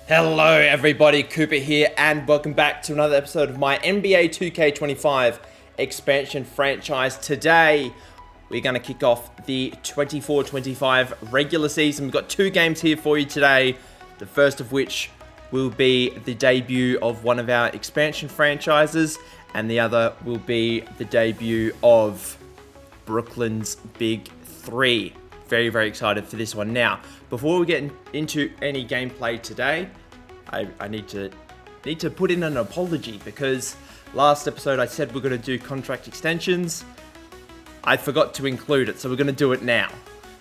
Hello everybody, Cooper here, and welcome back to another episode of my NBA 2K25 expansion franchise. Today, we're going to kick off the 24-25 regular season. We've got two games here for you today, the first of which will be the debut of one of our expansion franchises, and the other will be the debut of Brooklyn's Big Three. Very, very excited for this one. Now, before we get into any gameplay today, I need to put in an apology because last episode I said we're going to do contract extensions. I forgot to include it, so we're going to do it now.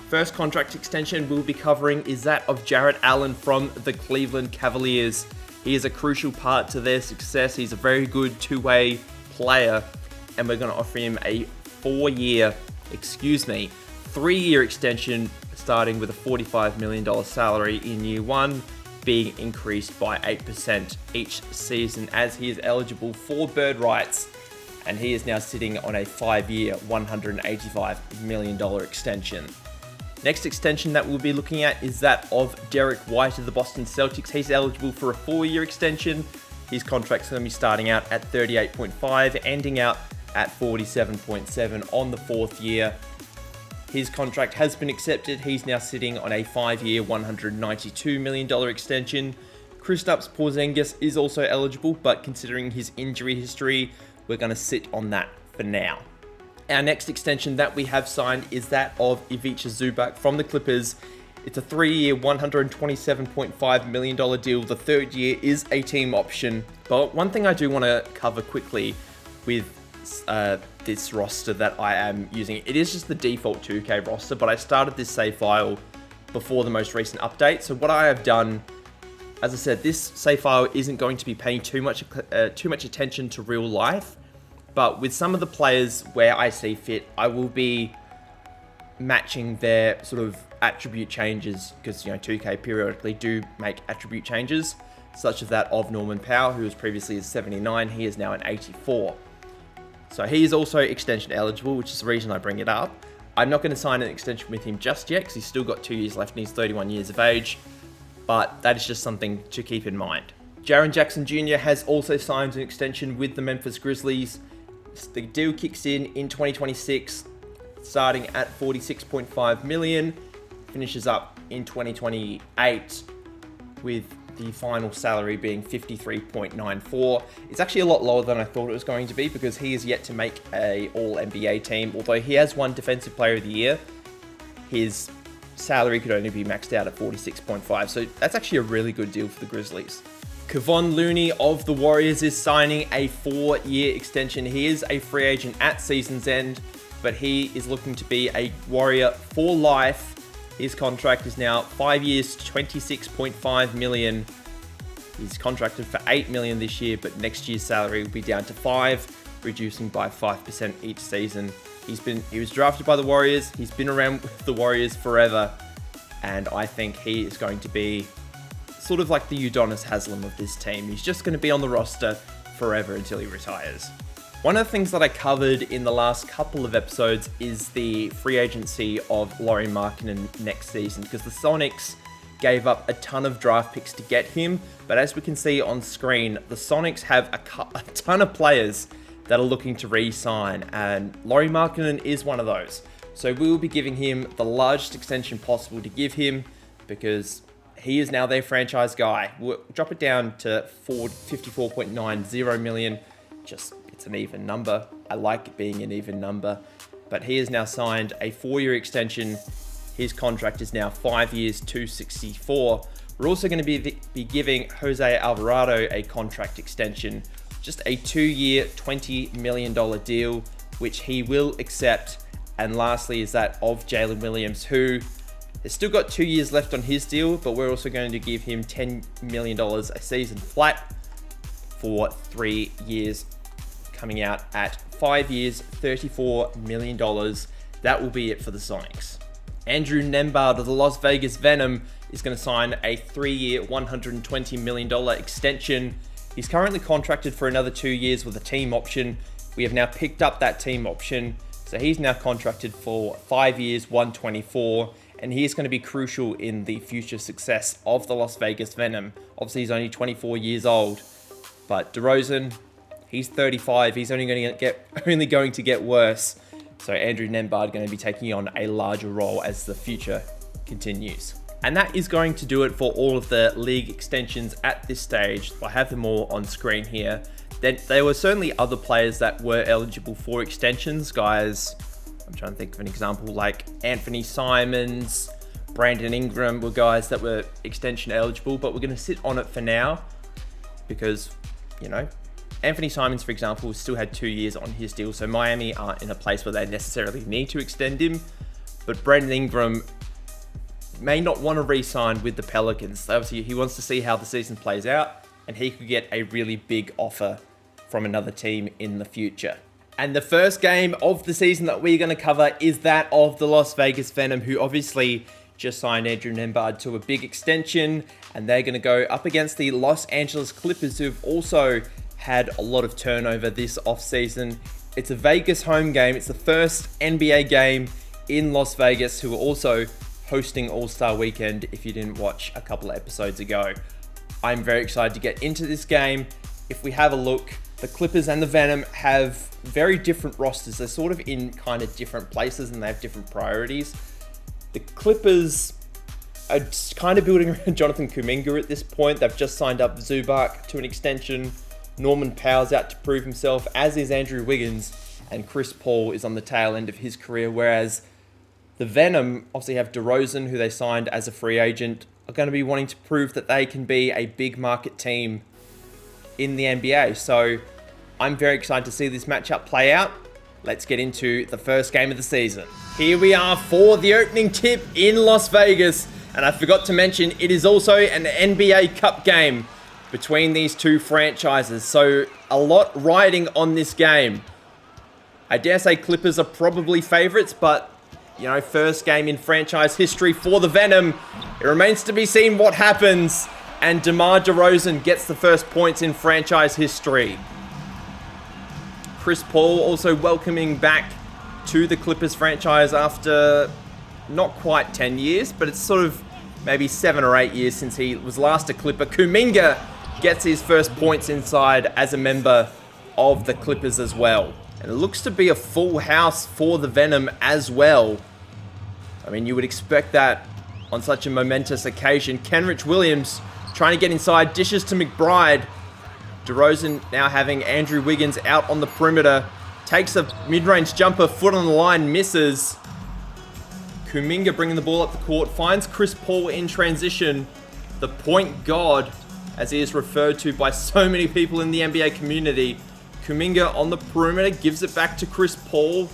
First contract extension we'll be covering is that of Jarrett Allen from the Cleveland Cavaliers. He is a crucial part to their success. He's a very good two-way player, and we're going to offer him a 3-year extension starting with a $45 million salary in year one, being increased by 8% each season as he is eligible for bird rights, and he is now sitting on a 5-year, $185 million extension. Next extension that we'll be looking at is that of Derek White of the Boston Celtics. He's eligible for a 4-year extension. His contract's going to be starting out at 38.5, ending out at 47.7 on the 4th year. His contract has been accepted. He's now sitting on a 5-year, $192 million extension. Kristaps Porzingis is also eligible, but considering his injury history, we're going to sit on that for now. Our next extension that we have signed is that of Ivica Zubac from the Clippers. It's a 3-year, $127.5 million deal. The 3rd year is a team option. But one thing I do want to cover quickly with this roster that I am using, it is just the default 2K roster, but I started this save file before the most recent update. So what I have done, as I said, this save file isn't going to be paying too much attention to real life, but with some of the players where I see fit, I will be matching their sort of attribute changes, because 2K periodically do make attribute changes, such as that of Norman Powell, who was previously a 79, he is now an 84. So he is also extension eligible, which is the reason I bring it up. I'm not going to sign an extension with him just yet because he's still got 2 years left and he's 31 years of age, but that is just something to keep in mind. Jaren Jackson Jr. has also signed an extension with the Memphis Grizzlies. The deal kicks in 2026, starting at $46.5 million, finishes up in 2028 with the final salary being $53.94. It's actually a lot lower than I thought it was going to be because he is yet to make a All-NBA team. Although he has won Defensive Player of the Year, his salary could only be maxed out at $46.5. So that's actually a really good deal for the Grizzlies. Kevon Looney of the Warriors is signing a 4-year extension. He is a free agent at season's end, but he is looking to be a Warrior for life. His contract is now 5 years, $26.5 million. He's contracted for $8 million this year, but next year's salary will be down to $5 million, reducing by 5% each season. He was drafted by the Warriors. He's been around with the Warriors forever, and I think he is going to be sort of like the Udonis Haslem of this team. He's just going to be on the roster forever until he retires. One of the things that I covered in the last couple of episodes is the free agency of Lauri Markkanen next season, because the Sonics gave up a ton of draft picks to get him, but as we can see on screen, the Sonics have a ton of players that are looking to re-sign, and Lauri Markkanen is one of those. So we will be giving him the largest extension possible to give him, because he is now their franchise guy. We'll drop it down to $54.90 million. It's an even number. I like it being an even number. But he has now signed a 4-year extension. His contract is now 5 years, $264. We're also going to be giving Jose Alvarado a contract extension. Just a 2-year, $20 million deal, which he will accept. And lastly is that of Jalen Williams, who has still got 2 years left on his deal, but we're also going to give him $10 million a season flat for 3 years, coming out at 5 years, $34 million. That will be it for the Sonics. Andrew Nembhard of the Las Vegas Venom is going to sign a 3-year, $120 million extension. He's currently contracted for another 2 years with a team option. We have now picked up that team option, so he's now contracted for 5 years, $124, and he is going to be crucial in the future success of the Las Vegas Venom. Obviously, he's only 24 years old, but DeRozan, he's 35. He's only going to get worse. So Andrew Nembhard going to be taking on a larger role as the future continues. And that is going to do it for all of the league extensions at this stage. I have them all on screen here. Then there were certainly other players that were eligible for extensions, guys. I'm trying to think of an example, like Anthony Simons, Brandon Ingram were guys that were extension eligible, but we're going to sit on it for now because, you know, Anthony Simons, for example, still had 2 years on his deal, so Miami aren't in a place where they necessarily need to extend him, but Brandon Ingram may not want to re-sign with the Pelicans. Obviously, he wants to see how the season plays out, and he could get a really big offer from another team in the future. And the first game of the season that we're going to cover is that of the Las Vegas Venom, who obviously just signed Andrew Nembhard to a big extension, and they're going to go up against the Los Angeles Clippers, who've also had a lot of turnover this offseason. It's a Vegas home game. It's the first NBA game in Las Vegas, who are also hosting All-Star Weekend, if you didn't watch a couple of episodes ago. I'm very excited to get into this game. If we have a look, the Clippers and the Venom have very different rosters. They're sort of in kind of different places and they have different priorities. The Clippers are kind of building around Jonathan Kuminga at this point. They've just signed up Zubac to an extension. Norman Powell's out to prove himself, as is Andrew Wiggins, and Chris Paul is on the tail end of his career, whereas the Venom obviously have DeRozan, who they signed as a free agent, are going to be wanting to prove that they can be a big market team in the NBA. So I'm very excited to see this matchup play out. Let's get into the first game of the season. Here we are for the opening tip in Las Vegas. And I forgot to mention, it is also an NBA Cup game between these two franchises. So a lot riding on this game. I dare say Clippers are probably favorites, but you know, first game in franchise history for the Venom. It remains to be seen what happens. And DeMar DeRozan gets the first points in franchise history. Chris Paul also welcoming back to the Clippers franchise after not quite 10 years, but it's sort of maybe 7 or 8 years since he was last a Clipper. Kuminga gets his first points inside as a member of the Clippers as well. And it looks to be a full house for the Venom as well. I mean, you would expect that on such a momentous occasion. Kenrich Williams trying to get inside, dishes to McBride. DeRozan now having Andrew Wiggins out on the perimeter. Takes a mid-range jumper, foot on the line, misses. Kuminga bringing the ball up the court, finds Chris Paul in transition. The point god, as he is referred to by so many people in the NBA community. Kuminga on the perimeter, gives it back to Chris Paul.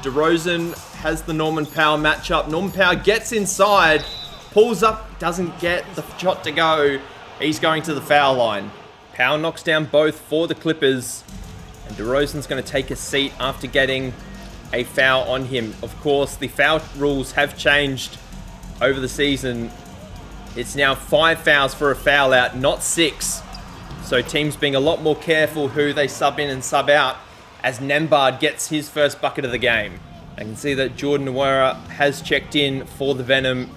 DeRozan has the Norman Powell matchup. Norman Powell gets inside, pulls up, doesn't get the shot to go. He's going to the foul line. Powell knocks down both for the Clippers. And DeRozan's going to take a seat after getting a foul on him. Of course, the foul rules have changed over the season. It's now 5 fouls for a foul out, not 6. So teams being a lot more careful who they sub in and sub out as Nembhard gets his first bucket of the game. I can see that Jordan Nwora has checked in for the Venom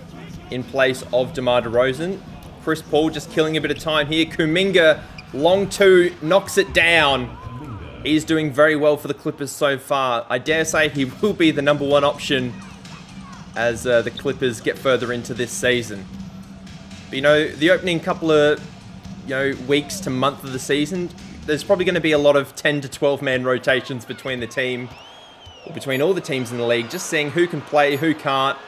in place of DeMar DeRozan. Chris Paul just killing a bit of time here. Kuminga, long two, knocks it down. He's doing very well for the Clippers so far. I dare say he will be the number 1 option as the Clippers get further into this season. But, you know, the opening couple of weeks to month of the season, there's probably going to be a lot of 10 to 12 man rotations between the team, or between all the teams in the league, just seeing who can play, who can't.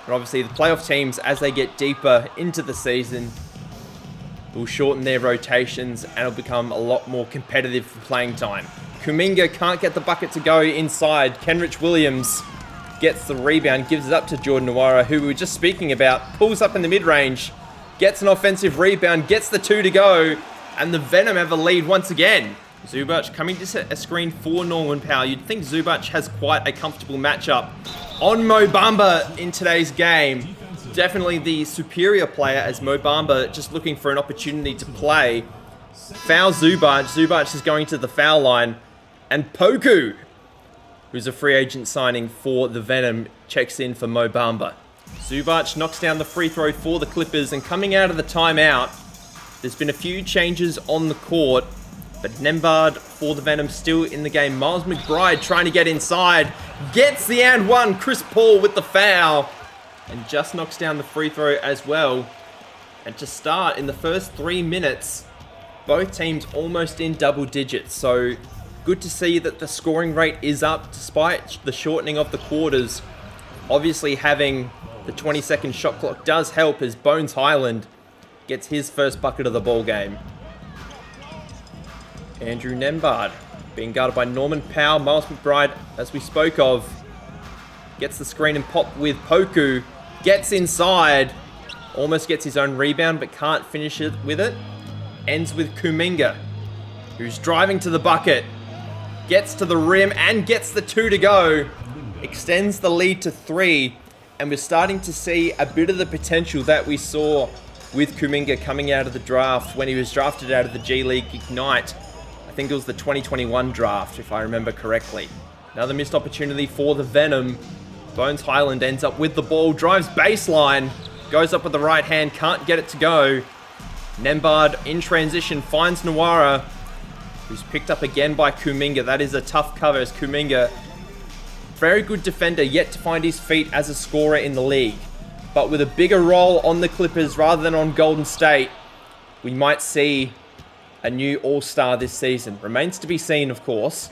And obviously the playoff teams, as they get deeper into the season, will shorten their rotations and it'll become a lot more competitive for playing time. Kuminga can't get the bucket to go inside. Kenrich Williams gets the rebound, gives it up to Jordan Nwora, who we were just speaking about, pulls up in the mid-range, gets an offensive rebound, gets the 2 to go, and the Venom have a lead once again. Zubac coming to set a screen for Norman Powell. You'd think Zubac has quite a comfortable matchup on Mo Bamba in today's game. Definitely the superior player, as Mo Bamba just looking for an opportunity to play. Foul Zubac. Zubac is going to the foul line. And Poku, who's a free agent signing for the Venom, checks in for Mo Bamba. Zubac knocks down the free throw for the Clippers, and coming out of the timeout, there's been a few changes on the court, but Nembhard for the Venom still in the game. Miles McBride trying to get inside, gets the and one. Chris Paul with the foul, and just knocks down the free throw as well. And to start, in the first 3 minutes, both teams almost in double digits. So good to see that the scoring rate is up despite the shortening of the quarters. Obviously having the 20-second shot clock does help as Bones Highland gets his first bucket of the ball game. Andrew Nembhard being guarded by Norman Powell. Miles McBride, as we spoke of, gets the screen and pop with Poku. Gets inside. Almost gets his own rebound, but can't finish it with it. Ends with Kuminga, who's driving to the bucket. Gets to the rim and gets the 2 to go. Extends the lead to 3. And we're starting to see a bit of the potential that we saw with Kuminga coming out of the draft when he was drafted out of the G League Ignite. I think it was the 2021 draft, if I remember correctly. Another missed opportunity for the Venom. Bones Highland ends up with the ball, drives baseline, goes up with the right hand, can't get it to go. Nembhard in transition finds Nwara, who's picked up again by Kuminga. That is a tough cover as Kuminga, very good defender, yet to find his feet as a scorer in the league. But with a bigger role on the Clippers rather than on Golden State, we might see a new all-star this season. Remains to be seen, of course.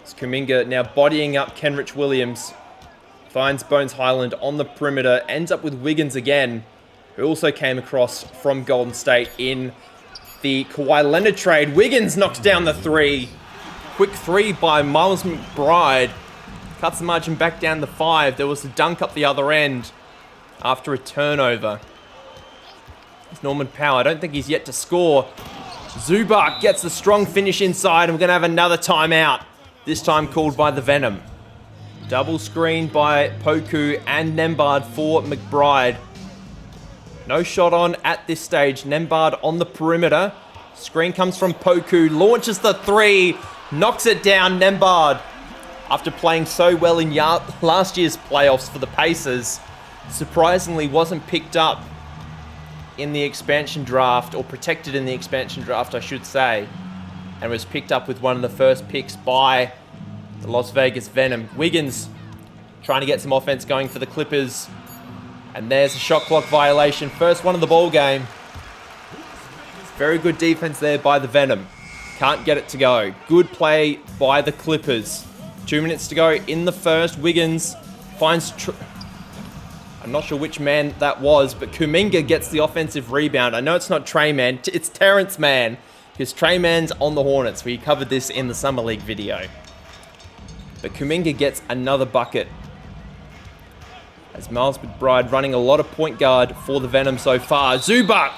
It's Kuminga now bodying up Kenrich Williams. Finds Bones Highland on the perimeter. Ends up with Wiggins again, who also came across from Golden State in the Kawhi Leonard trade. Wiggins knocks down the 3. Quick 3 by Miles McBride. Cuts the margin back down to 5. There was a dunk up the other end after a turnover. It's Norman Powell. I don't think he's yet to score. Zubac gets the strong finish inside, and we're going to have another timeout. This time called by the Venom. Double screen by Poku and Nembhard for McBride. No shot on at this stage. Nembhard on the perimeter. Screen comes from Poku. Launches the 3. Knocks it down. Nembhard, after playing so well in last year's playoffs for the Pacers, surprisingly wasn't picked up in the expansion draft, or protected in the expansion draft, I should say, and was picked up with one of the first picks by the Las Vegas Venom. Wiggins trying to get some offense going for the Clippers, and there's a shot clock violation. First one of the ball game. Very good defense there by the Venom. Can't get it to go. Good play by the Clippers. 2 minutes to go in the first. Wiggins finds... I'm not sure which man that was, but Kuminga gets the offensive rebound. I know it's not Trey Man, it's Terrence Mann, because Trey Man's on the Hornets. We covered this in the Summer League video. But Kuminga gets another bucket, as Miles McBride running a lot of point guard for the Venom so far. Zubac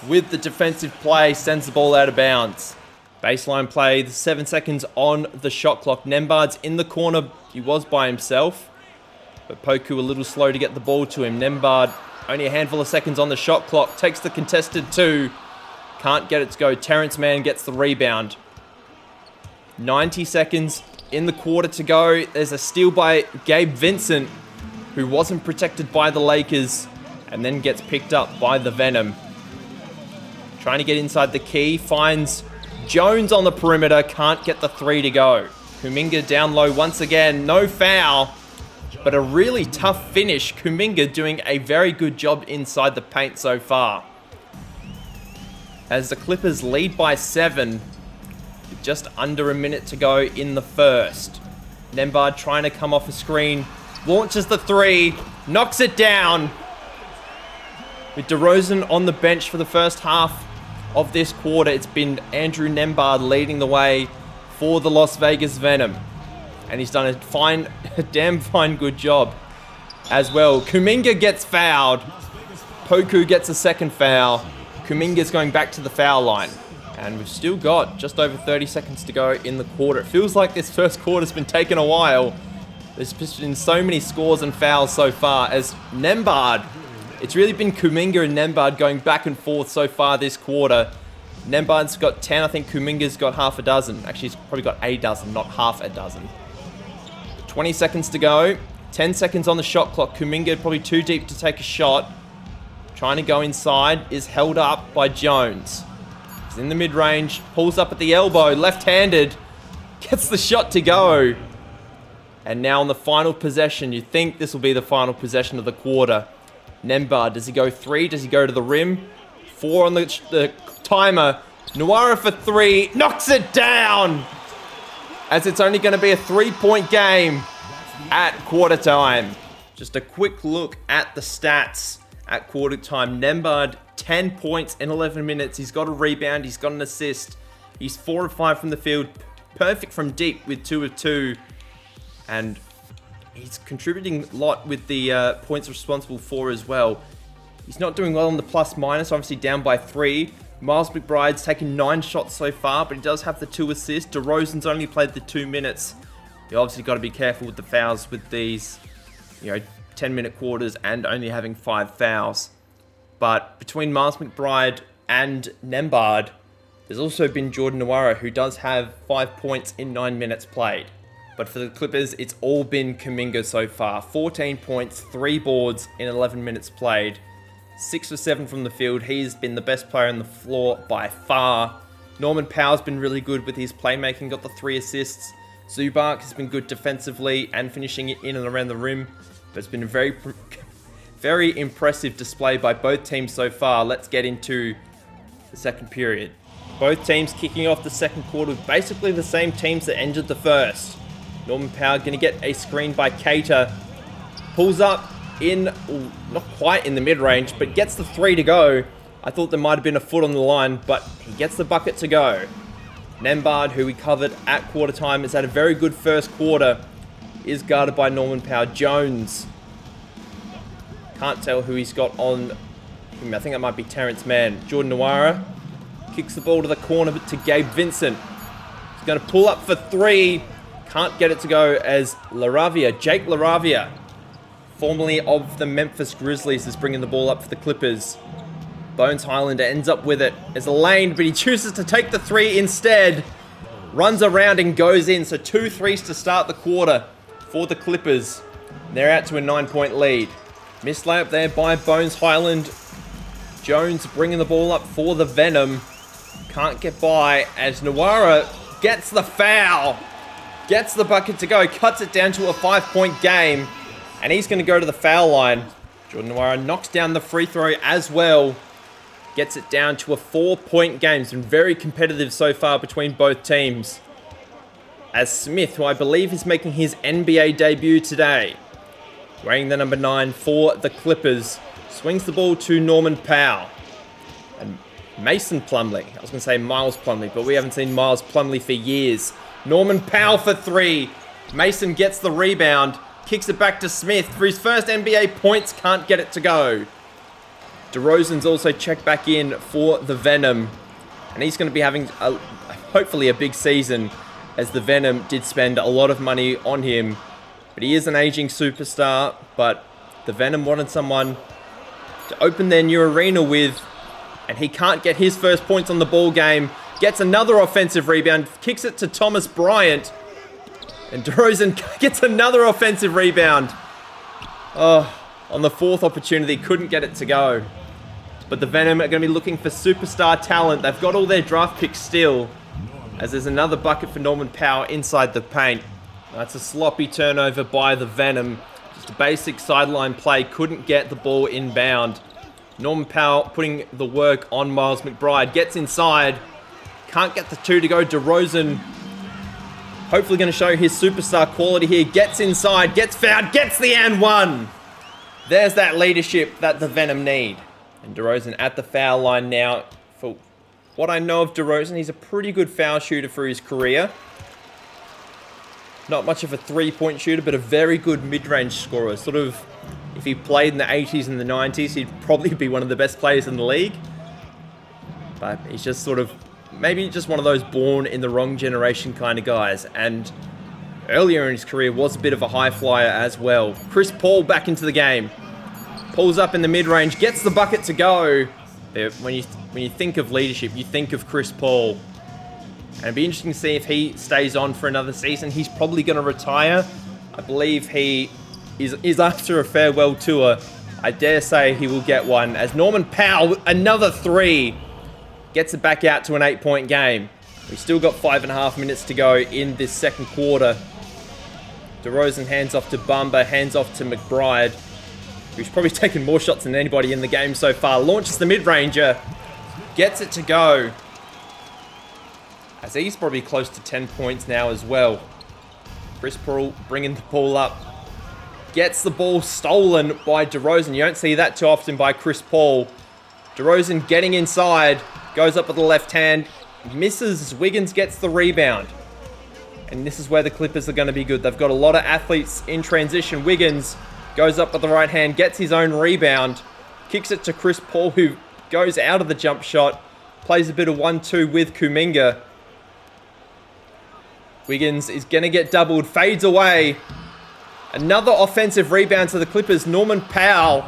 with the defensive play sends the ball out of bounds. Baseline play, the 7 seconds on the shot clock. Nembhard's in the corner. He was by himself, but Poku a little slow to get the ball to him. Nembhard, only a handful of seconds on the shot clock, takes the contested 2. Can't get it to go. Terrence Mann gets the rebound. 90 seconds in the quarter to go. There's a steal by Gabe Vincent, who wasn't protected by the Lakers, and then gets picked up by the Venom. Trying to get inside the key, finds Jones on the perimeter, can't get the 3 to go. Kuminga down low once again, no foul, but a really tough finish. Kuminga doing a very good job inside the paint so far. As the Clippers lead by 7, with just under a minute to go in the first. Nembhard trying to come off a screen, launches the 3, knocks it down. With DeRozan on the bench for the first half of this quarter, it's been Andrew Nembhard leading the way for the Las Vegas Venom. And he's done a damn fine good job as well. Kuminga gets fouled. Poku gets a second foul. Kuminga's going back to the foul line. And we've still got just over 30 seconds to go in the quarter. It feels like this first quarter's been taking a while. There's been so many scores and fouls so far as Nembhard. It's really been Kuminga and Nembhard going back and forth so far this quarter. Nembhard's got 10. I think Kuminga's got half a dozen. Actually, he's probably got a dozen, not half a dozen. 20 seconds to go. 10 seconds on the shot clock. Kuminga probably too deep to take a shot. Trying to go inside, is held up by Jones. He's in the mid-range, pulls up at the elbow, left-handed, gets the shot to go. And now on the final possession, you think this will be the final possession of the quarter. Nembhard, does he go 3? Does he go to the rim? 4 on the timer. Nwora for 3, knocks it down! As it's only going to be a 3-point game at quarter time. Just a quick look at the stats at quarter time. Nembhard, 10 points in 11 minutes. He's got a rebound. He's got an assist. He's 4 of 5 from the field. Perfect from deep with 2 of 2. And he's contributing a lot with the points responsible for as well. He's not doing well on the plus minus, obviously down by 3. Miles McBride's taken 9 shots so far, but he does have the 2 assists. DeRozan's only played the 2 minutes. You obviously got to be careful with the fouls with these, 10-minute quarters and only having 5 fouls. But between Miles McBride and Nembhard, there's also been Jordan Nwora, who does have 5 points in 9 minutes played. But for the Clippers, it's all been Kuminga so far. 14 points, 3 boards in 11 minutes played. 6 for 7 from the field. He's been the best player on the floor by far. Norman Powell's been really good with his playmaking, got the 3 assists. Zubac has been good defensively and finishing it in and around the rim. But it's been a very impressive display by both teams so far. Let's get into the second period. Both teams kicking off the second quarter with basically the same teams that ended the first. Norman Powell going to get a screen by Cater. Pulls up in, not quite in the mid-range, but gets the 3 to go. I thought there might have been a foot on the line, but he gets the bucket to go. Nembhard, who we covered at quarter time, has had a very good first quarter, is guarded by Norman Powell. Jones, can't tell who he's got on him. I think that might be Terrence Mann. Jordan Nwora kicks the ball to the corner to Gabe Vincent. He's going to pull up for 3. Can't get it to go as Jake LaRavia, formerly of the Memphis Grizzlies, is bringing the ball up for the Clippers. Bones Highlander ends up with it as a lane, but he chooses to take the 3 instead. Runs around and goes in. So 2 threes to start the quarter for the Clippers. They're out to a 9-point lead. Missed layup there by Bones Highland. Jones bringing the ball up for the Venom. Can't get by as Nwora gets the foul. Gets the bucket to go. Cuts it down to a 5-point game. And he's going to go to the foul line. Jordan Nwora knocks down the free throw as well. Gets it down to a 4-point game. It's been very competitive so far between both teams. As Smith, who I believe is making his NBA debut today, wearing the number 9 for the Clippers, swings the ball to Norman Powell. And Mason Plumlee. I was going to say Miles Plumlee, but we haven't seen Miles Plumlee for years. Norman Powell for 3. Mason gets the rebound. Kicks it back to Smith for his first NBA points. Can't get it to go. DeRozan's also checked back in for the Venom. And he's going to be having, hopefully, a big season, as the Venom did spend a lot of money on him. But he is an aging superstar. But the Venom wanted someone to open their new arena with. And he can't get his first points on the ball game. Gets another offensive rebound. Kicks it to Thomas Bryant. And DeRozan gets another offensive rebound. Oh, on the 4th opportunity, couldn't get it to go. But the Venom are going to be looking for superstar talent. They've got all their draft picks still, as there's another bucket for Norman Powell inside the paint. That's a sloppy turnover by the Venom. Just a basic sideline play. Couldn't get the ball inbound. Norman Powell putting the work on Miles McBride. Gets inside. Can't get the 2 to go. DeRozan hopefully going to show his superstar quality here. Gets inside, gets fouled, gets the and 1. There's that leadership that the Venom need. And DeRozan at the foul line now. For what I know of DeRozan, he's a pretty good foul shooter for his career. Not much of a 3-point shooter, but a very good mid-range scorer. Sort of, if he played in the 80s and the 90s, he'd probably be one of the best players in the league. But he's just sort of, maybe just one of those born in the wrong generation kind of guys. And earlier in his career was a bit of a high flyer as well. Chris Paul back into the game. Pulls up in the mid-range, gets the bucket to go. When you think of leadership, you think of Chris Paul. And it'd be interesting to see if he stays on for another season. He's probably going to retire. I believe he is after a farewell tour. I dare say he will get one as Norman Powell, another 3, gets it back out to an 8-point game. We've still got 5.5 minutes to go in this second quarter. DeRozan hands off to Bumba, hands off to McBride, who's probably taken more shots than anybody in the game so far. Launches the mid-ranger, gets it to go. As he's probably close to 10 points now as well. Chris Paul bringing the ball up. Gets the ball stolen by DeRozan. You don't see that too often by Chris Paul. DeRozan getting inside. Goes up with the left hand. Misses. Wiggins gets the rebound. And this is where the Clippers are going to be good. They've got a lot of athletes in transition. Wiggins goes up with the right hand. Gets his own rebound. Kicks it to Chris Paul, who goes out of the jump shot. Plays a bit of 1-2 with Kuminga. Wiggins is going to get doubled. Fades away. Another offensive rebound to the Clippers. Norman Powell,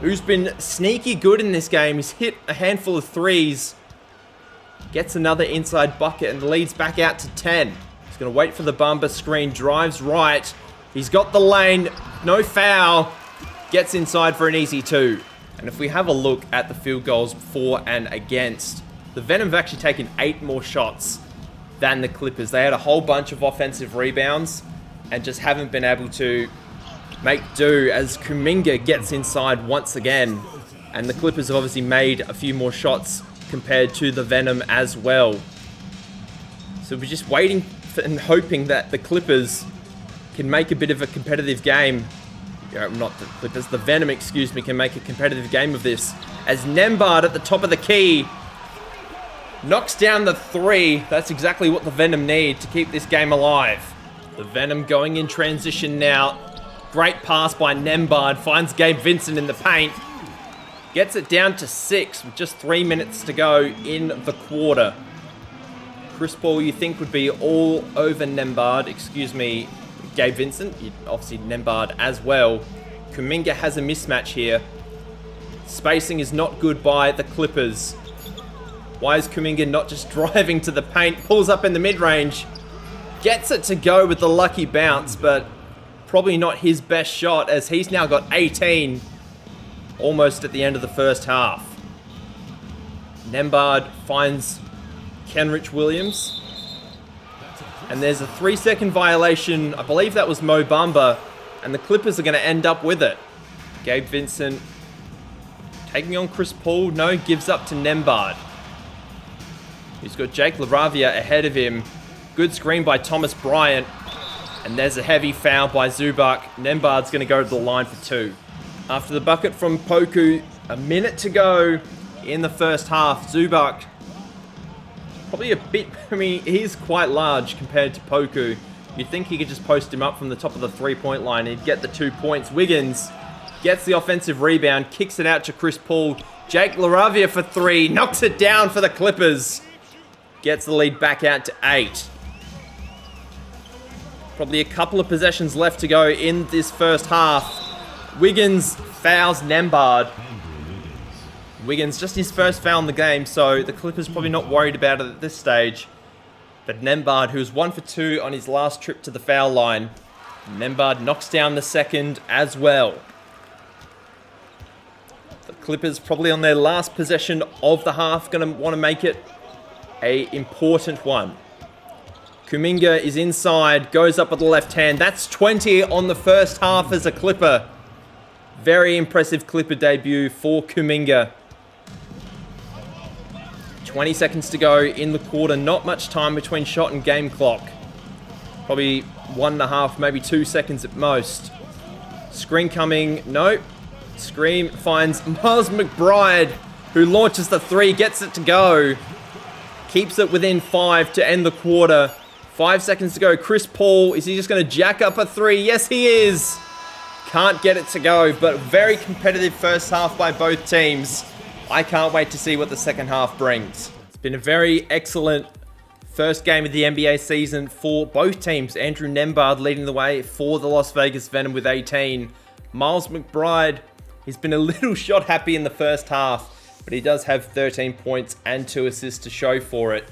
who's been sneaky good in this game. He's hit a handful of threes. Gets another inside bucket and leads back out to 10. He's going to wait for the Bumba screen. Drives right. He's got the lane. No foul. Gets inside for an easy 2. And if we have a look at the field goals for and against, the Venom have actually taken 8 more shots than the Clippers. They had a whole bunch of offensive rebounds and just haven't been able to make do as Kuminga gets inside once again. And the Clippers have obviously made a few more shots compared to the Venom as well. So we're just waiting and hoping that the Clippers can make a bit of a competitive game. Not the Clippers, the Venom, excuse me, can make a competitive game of this. As Nembhard at the top of the key knocks down the 3. That's exactly what the Venom need to keep this game alive. The Venom going in transition now. Great pass by Nembhard. Finds Gabe Vincent in the paint. Gets it down to 6 with just 3 minutes to go in the quarter. Chris Paul, you think, would be all over Nembhard. Excuse me, Gabe Vincent. Obviously Nembhard as well. Kuminga has a mismatch here. Spacing is not good by the Clippers. Why is Kuminga not just driving to the paint? Pulls up in the mid-range. Gets it to go with the lucky bounce, but probably not his best shot as he's now got 18 almost at the end of the first half. Nembhard finds Kenrich Williams. And there's a 3-second violation. I believe that was Mo Bamba. And the Clippers are going to end up with it. Gabe Vincent taking on Chris Paul. No, gives up to Nembhard. He's got Jake LaRavia ahead of him. Good screen by Thomas Bryant. And there's a heavy foul by Zubac. Nembhard's going to go to the line for 2. After the bucket from Poku, a minute to go in the first half. Zubac, probably a bit, he's quite large compared to Poku. You'd think he could just post him up from the top of the 3-point line and he'd get the 2 points. Wiggins gets the offensive rebound, kicks it out to Chris Paul. Jake LaRavia for 3, knocks it down for the Clippers. Gets the lead back out to 8. Probably a couple of possessions left to go in this first half. Wiggins fouls Nembhard. Wiggins, just his first foul in the game, so the Clippers probably not worried about it at this stage. But Nembhard, who's 1 for 2 on his last trip to the foul line. Nembhard knocks down the second as well. The Clippers probably on their last possession of the half going to want to make it a important one. Kuminga is inside, goes up with the left hand. That's 20 on the first half as a Clipper. Very impressive Clipper debut for Kuminga. 20 seconds to go in the quarter. Not much time between shot and game clock. Probably 1.5, maybe 2 seconds at most. Screen coming. Nope. Screen finds Miles McBride, who launches the 3, gets it to go. Keeps it within 5 to end the quarter. 5 seconds to go. Chris Paul, is he just going to jack up a 3? Yes, he is. Can't get it to go, but very competitive first half by both teams. I can't wait to see what the second half brings. It's been a very excellent first game of the NBA season for both teams. Andrew Nembhard leading the way for the Las Vegas Venom with 18. Miles McBride, he's been a little shot happy in the first half, but he does have 13 points and 2 assists to show for it.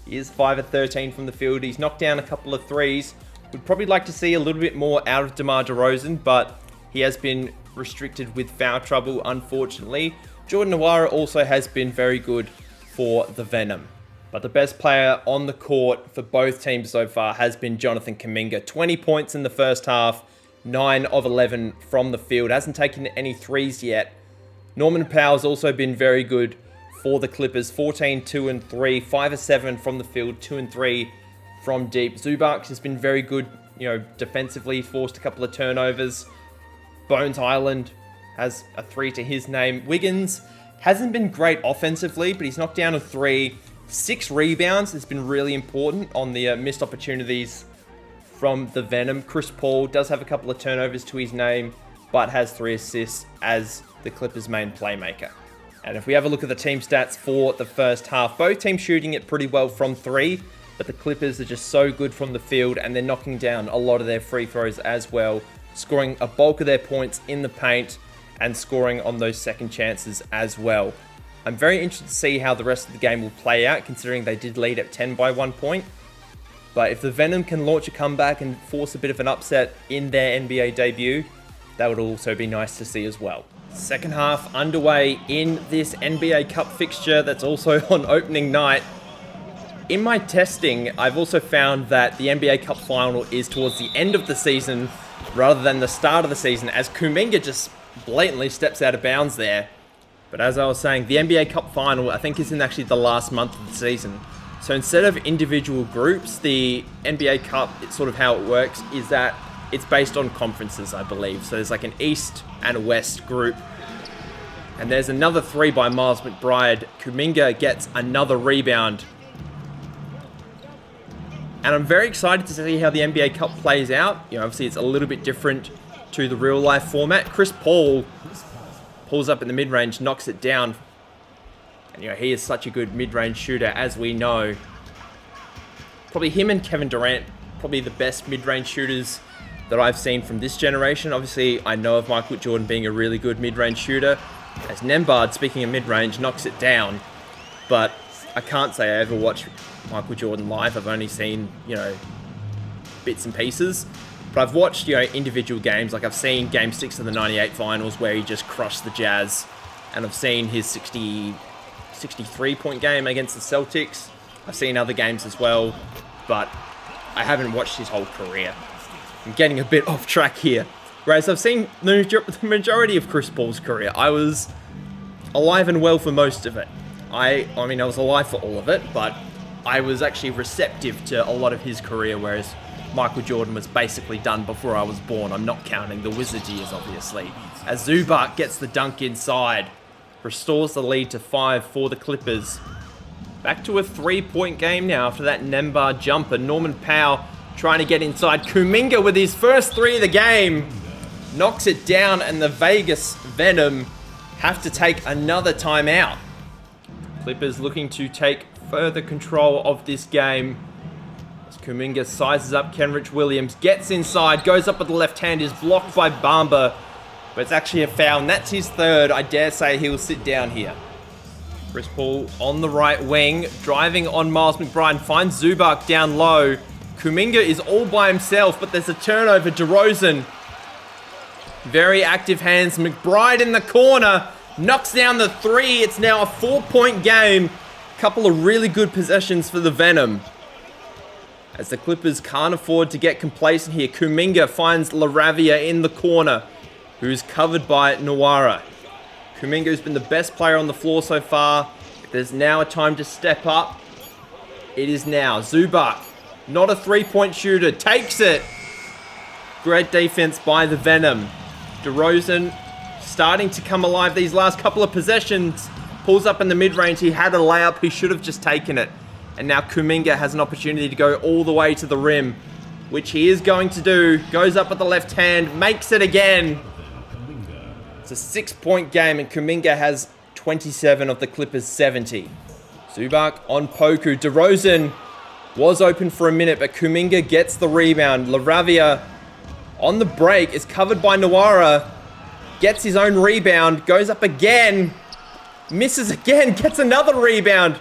He is 5 of 13 from the field. He's knocked down a couple of threes. Would probably like to see a little bit more out of DeMar DeRozan, but he has been restricted with foul trouble, unfortunately. Jordan Nwora also has been very good for the Venom. But the best player on the court for both teams so far has been Jonathan Kuminga. 20 points in the first half, 9 of 11 from the field. Hasn't taken any threes yet. Norman Powell's also been very good for the Clippers. 14, 2 and 3, 5 of 7 from the field, 2 and 3 from deep. Zubac has been very good, defensively, forced a couple of turnovers. Bones Highland has a 3 to his name. Wiggins hasn't been great offensively, but he's knocked down a 3. 6 rebounds has been really important on the missed opportunities from the Venom. Chris Paul does have a couple of turnovers to his name, but has 3 assists as the Clippers' main playmaker. And if we have a look at the team stats for the first half, both teams shooting it pretty well from 3, but the Clippers are just so good from the field, and they're knocking down a lot of their free throws as well, scoring a bulk of their points in the paint and scoring on those second chances as well. I'm very interested to see how the rest of the game will play out, considering they did lead at 10 by 1 point. But if the Venom can launch a comeback and force a bit of an upset in their NBA debut, that would also be nice to see as well. Second half underway in this NBA Cup fixture that's also on opening night. In my testing, I've also found that the NBA Cup final is towards the end of the season rather than the start of the season, as Kuminga just blatantly steps out of bounds there. But as I was saying, the NBA Cup final, I think, is in actually the last month of the season. So instead of individual groups, the NBA Cup, it's sort of how it works, is that it's based on conferences, I believe. So there's like an East and a West group. And there's another 3 by Miles McBride. Kuminga gets another rebound. And I'm very excited to see how the NBA Cup plays out. Obviously it's a little bit different to the real life format. Chris Paul pulls up in the mid-range, knocks it down. And he is such a good mid-range shooter, as we know. Probably him and Kevin Durant, probably the best mid-range shooters that I've seen from this generation. Obviously, I know of Michael Jordan being a really good mid-range shooter. As Nembhard, speaking of mid-range, knocks it down. But I can't say I ever watched Michael Jordan live. I've only seen, bits and pieces. But I've watched, individual games. Like I've seen Game 6 of the 98 finals where he just crushed the Jazz. And I've seen his 63-point game against the Celtics. I've seen other games as well. But I haven't watched his whole career. I'm getting a bit off track here. Whereas I've seen the majority of Chris Paul's career. I was alive and well for most of it. I was alive for all of it, but I was actually receptive to a lot of his career, whereas Michael Jordan was basically done before I was born. I'm not counting the Wizards years, obviously. As Zubac gets the dunk inside, restores the lead to 5 for the Clippers. Back to a 3-point game now after that Nembhard jumper. Norman Powell trying to get inside. Kuminga with his first 3 of the game knocks it down, and the Vegas Venom have to take another timeout. Clippers looking to take further control of this game. As Kuminga sizes up Kenrich Williams, gets inside, goes up with the left hand, is blocked by Bamba, but it's actually a foul, and that's his 3rd. I dare say he'll sit down here. Chris Paul on the right wing, driving on Miles McBride, finds Zubac down low. Kuminga is all by himself, but there's a turnover. DeRozan, very active hands. McBride in the corner, knocks down the 3. It's now a 4-point game. Couple of really good possessions for the Venom. As the Clippers can't afford to get complacent here. Kuminga finds LaRavia in the corner, who's covered by Nwora. Kuminga's been the best player on the floor so far. There's now a time to step up. It is now. Zubac, not a 3-point shooter, takes it. Great defense by the Venom. DeRozan starting to come alive these last couple of possessions. Pulls up in the mid-range. He had a layup. He should have just taken it. And now Kuminga has an opportunity to go all the way to the rim, which he is going to do. Goes up with the left hand. Makes it again. It's a 6-point game, and Kuminga has 27 of the Clippers' 70. Zubac on Poku. DeRozan was open for a minute, but Kuminga gets the rebound. LaRavia on the break is covered by Nwora. Gets his own rebound. Goes up again. Misses again. Gets another rebound.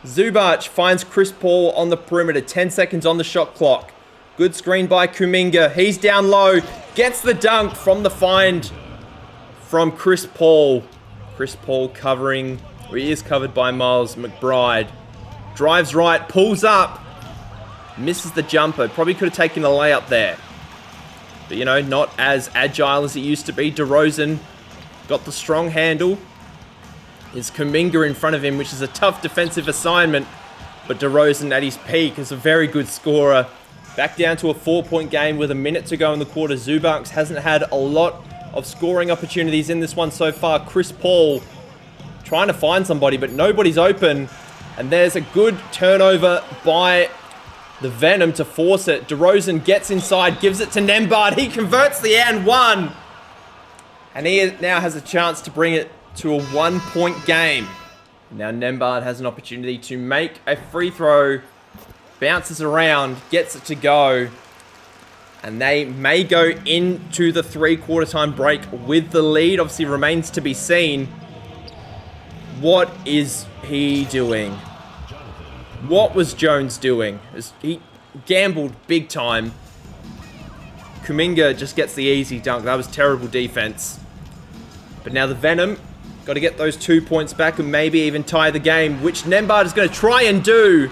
Zubac finds Chris Paul on the perimeter. 10 seconds on the shot clock. Good screen by Kuminga. He's down low. Gets the dunk from the find from Chris Paul. Chris Paul covering, or he is covered by Miles McBride. Drives right, pulls up. Misses the jumper. Probably could have taken a layup there. But, you know, not as agile as it used to be. DeRozan got the strong handle. Is Kuminga in front of him, which is a tough defensive assignment. But DeRozan at his peak is a very good scorer. Back down to a 4-point game with a minute to go in the quarter. Zubac hasn't had a lot of scoring opportunities in this one so far. Chris Paul trying to find somebody, but nobody's open. And there's a good turnover by the Venom to force it. DeRozan gets inside, gives it to Nembhard. He converts the and one. And he now has a chance to bring it to a 1-point game. Now Nembhard has an opportunity to make a free throw. Bounces around, gets it to go. And they may go into the 3-quarter time break with the lead. Obviously remains to be seen. What is he doing? What was Jones doing? He gambled big time. Kuminga just gets the easy dunk. That was terrible defense. But now the Venom got to get those 2 points back and maybe even tie the game, which Nembhard is going to try and do.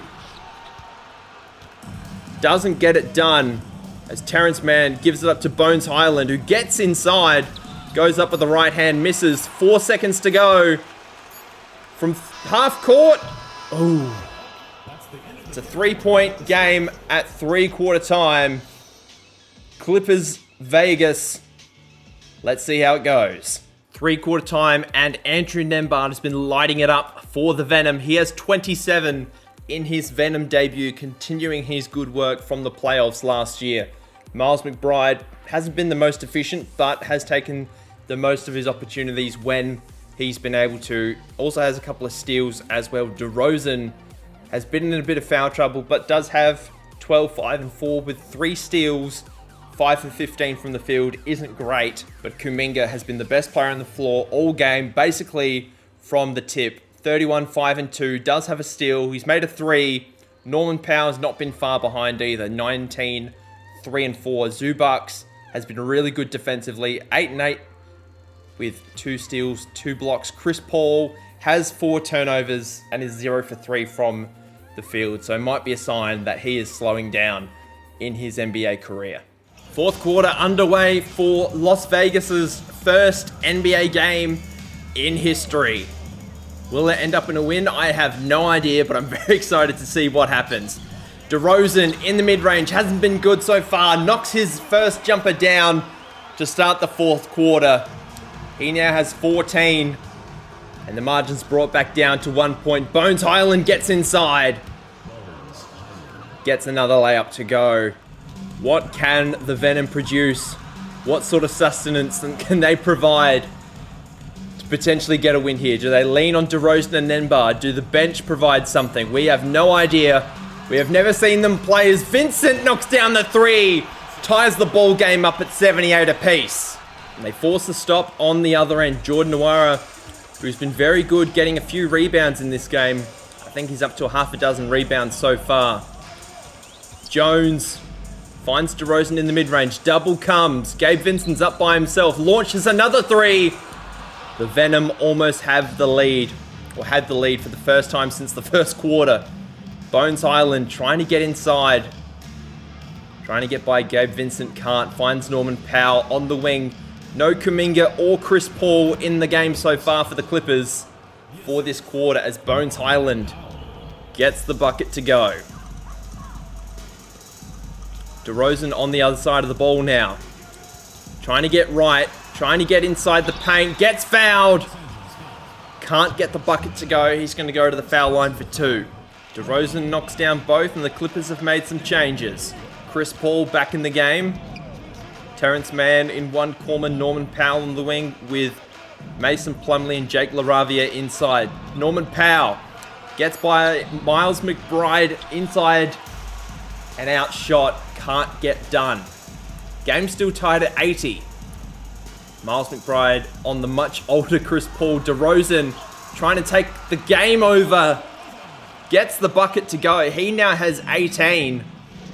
Doesn't get it done as Terrence Mann gives it up to Bones Highland, who gets inside, goes up with the right hand, misses. 4 seconds to go from half court. Oh, it's a 3-point game at 3-quarter time. Clippers, Vegas. Let's see how it goes. 3-quarter time, and Andrew Nembhard has been lighting it up for the Venom. He has 27 in his Venom debut, continuing his good work from the playoffs last year. Miles McBride hasn't been the most efficient, but has taken the most of his opportunities when he's been able to. Also has a couple of steals as well. DeRozan has been in a bit of foul trouble, but does have 12, 5, and 4 with 3 steals. 5 for 15 from the field isn't great, but Kuminga has been the best player on the floor all game, basically from the tip. 31, 5, and 2, does have a steal. He's made a 3. Norman Powell's not been far behind either. 19, 3, and 4. Zubac has been really good defensively. 8 and 8 with 2 steals, 2 blocks. Chris Paul has 4 turnovers and is 0 for 3 from the field. So it might be a sign that he is slowing down in his NBA career. 4th quarter underway for Las Vegas's first NBA game in history. Will it end up in a win? I have no idea, but I'm very excited to see what happens. DeRozan in the mid-range hasn't been good so far. Knocks his first jumper down to start the 4th quarter. He now has 14. And the margin's brought back down to 1 point. Bones Highland gets inside. Gets another layup to go. What can the Venom produce? What sort of sustenance can they provide to potentially get a win here? Do they lean on DeRozan and Nembhard? Do the bench provide something? We have no idea. We have never seen them play as Vincent knocks down the 3. Ties the ball game up at 78 apiece. And they force the stop on the other end. Jordan Nwora, who's been very good getting a few rebounds in this game. I think he's up to a half a dozen rebounds so far. Jones finds DeRozan in the mid-range. Double comes. Gabe Vincent's up by himself. Launches another 3. The Venom almost have the lead. Or had the lead for the first time since the 1st quarter. Bones Highland trying to get inside. Trying to get by Gabe Vincent. Can't. Finds Norman Powell on the wing. No Kuminga or Chris Paul in the game so far for the Clippers for this quarter as Bones Highland gets the bucket to go. DeRozan on the other side of the ball now. Trying to get right. Trying to get inside the paint. Gets fouled. Can't get the bucket to go. He's going to go to the foul line for 2. DeRozan knocks down both and the Clippers have made some changes. Chris Paul back in the game. Terrence Mann in one corner. Norman Powell on the wing with Mason Plumlee and Jake LaRavia inside. Norman Powell gets by Miles McBride inside and outshot. Can't get done. Game still tied at 80. Miles McBride on the much older Chris Paul. DeRozan trying to take the game over. Gets the bucket to go. He now has 18.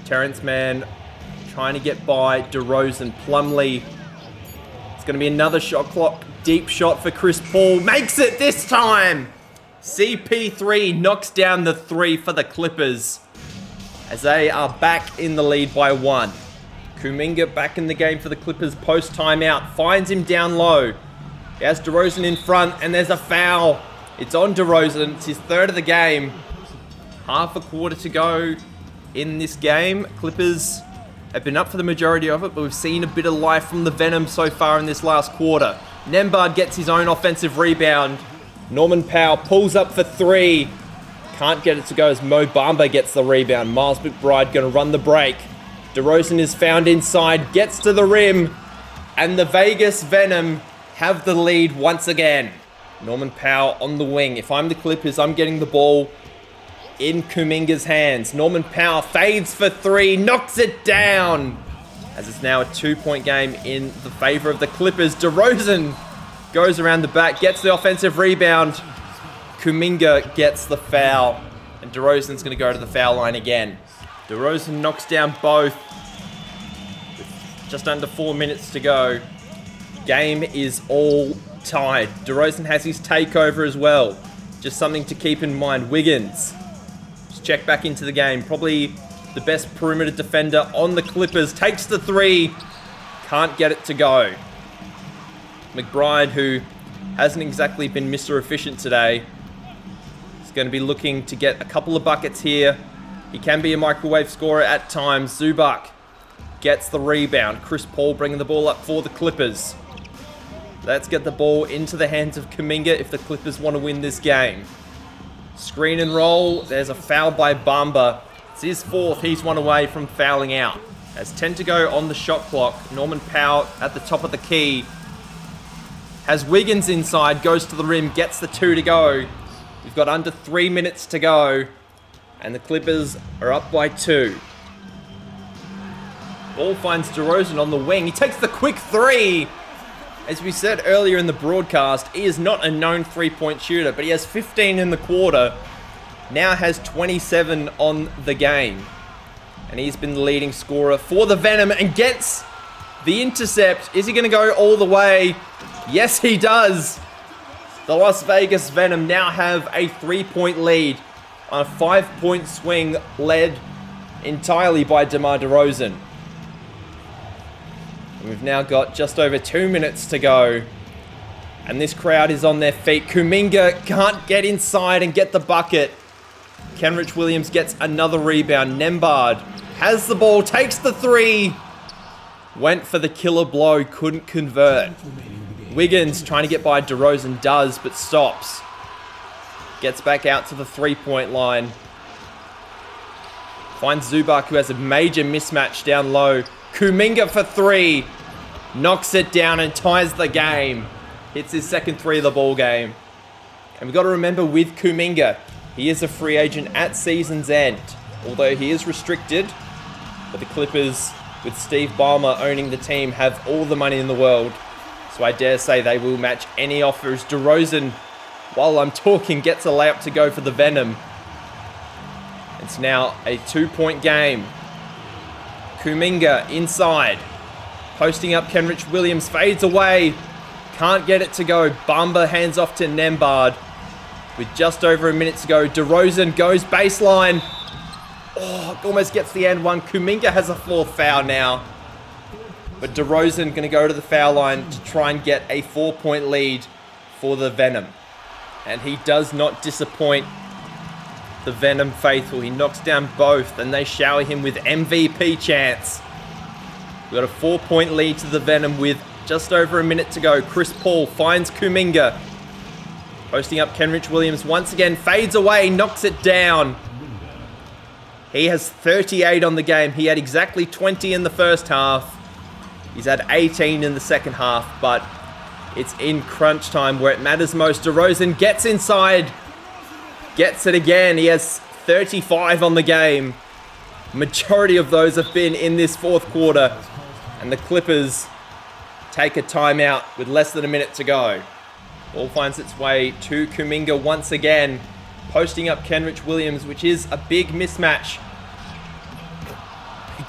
Terrence Mann trying to get by DeRozan. Plumlee. It's going to be another shot clock. Deep shot for Chris Paul. Makes it this time! CP3 knocks down the 3 for the Clippers as they are back in the lead by 1. Kuminga back in the game for the Clippers post timeout. Finds him down low. He has DeRozan in front and there's a foul. It's on DeRozan. It's his 3rd of the game. Half a quarter to go in this game. Clippers have been up for the majority of it, but we've seen a bit of life from the Venom so far in this last quarter. Nembhard gets his own offensive rebound. Norman Powell pulls up for 3. Can't get it to go as Mo Bamba gets the rebound. Miles McBride going to run the break. DeRozan is found inside, gets to the rim, and the Vegas Venom have the lead once again. Norman Powell on the wing. If I'm the Clippers, I'm getting the ball in Kuminga's hands. Norman Powell fades for 3, knocks it down. As it's now a 2-point game in the favor of the Clippers. DeRozan goes around the back, gets the offensive rebound. Kuminga gets the foul, and DeRozan's going to go to the foul line again. DeRozan knocks down both with just under 4 minutes to go. Game is all tied. DeRozan has his takeover as well. Just something to keep in mind. Wiggins just check back into the game. Probably the best perimeter defender on the Clippers. Takes the 3. Can't get it to go. McBride, who hasn't exactly been Mr. Efficient today, is going to be looking to get a couple of buckets here. He can be a microwave scorer at times. Zubac gets the rebound. Chris Paul bringing the ball up for the Clippers. Let's get the ball into the hands of Kuminga if the Clippers want to win this game. Screen and roll. There's a foul by Bamba. It's his 4th. He's 1 away from fouling out. There's 10 to go on the shot clock. Norman Powell at the top of the key. Has Wiggins inside. Goes to the rim. Gets the 2 to go. We've got under 3 minutes to go. And the Clippers are up by 2. Ball finds DeRozan on the wing. He takes the quick 3. As we said earlier in the broadcast, he is not a known 3-point shooter, but he has 15 in the quarter. Now has 27 on the game. And he's been the leading scorer for the Venom and gets the intercept. Is he going to go all the way? Yes, he does. The Las Vegas Venom now have a 3-point lead on a 5-point swing led entirely by DeMar DeRozan. And we've now got just over 2 minutes to go. And this crowd is on their feet. Kuminga can't get inside and get the bucket. Kenrich Williams gets another rebound. Nembhard has the ball, takes the 3. Went for the killer blow, couldn't convert. Wiggins trying to get by DeRozan, does, but stops. Gets back out to the 3-point line. Finds Zubac, who has a major mismatch down low. Kuminga for 3. Knocks it down and ties the game. Hits his second 3 of the ball game. And we've got to remember with Kuminga, he is a free agent at season's end. Although he is restricted, but the Clippers, with Steve Ballmer owning the team, have all the money in the world. So I dare say they will match any offers. DeRozan, while I'm talking, gets a layup to go for the Venom. It's now a 2-point game. Kuminga inside. Posting up Kenrich Williams, fades away. Can't get it to go. Bamba hands off to Nembhard. With just over a minute to go, DeRozan goes baseline. Oh, almost gets the and one. Kuminga has a 4th foul now. But DeRozan going to go to the foul line to try and get a 4-point lead for the Venom. And he does not disappoint the Venom faithful. He knocks down both and they shower him with MVP chants. We've got a 4-point lead to the Venom with just over a minute to go. Chris Paul finds Kuminga. Posting up Kenrich Williams once again, fades away, knocks it down. He has 38 on the game. He had exactly 20 in the first half. He's had 18 in the second half, but it's in crunch time where it matters most. DeRozan gets inside, gets it again. He has 35 on the game. Majority of those have been in this 4th quarter, and the Clippers take a timeout with less than a minute to go. Ball finds its way to Kuminga once again, posting up Kenrich Williams, which is a big mismatch.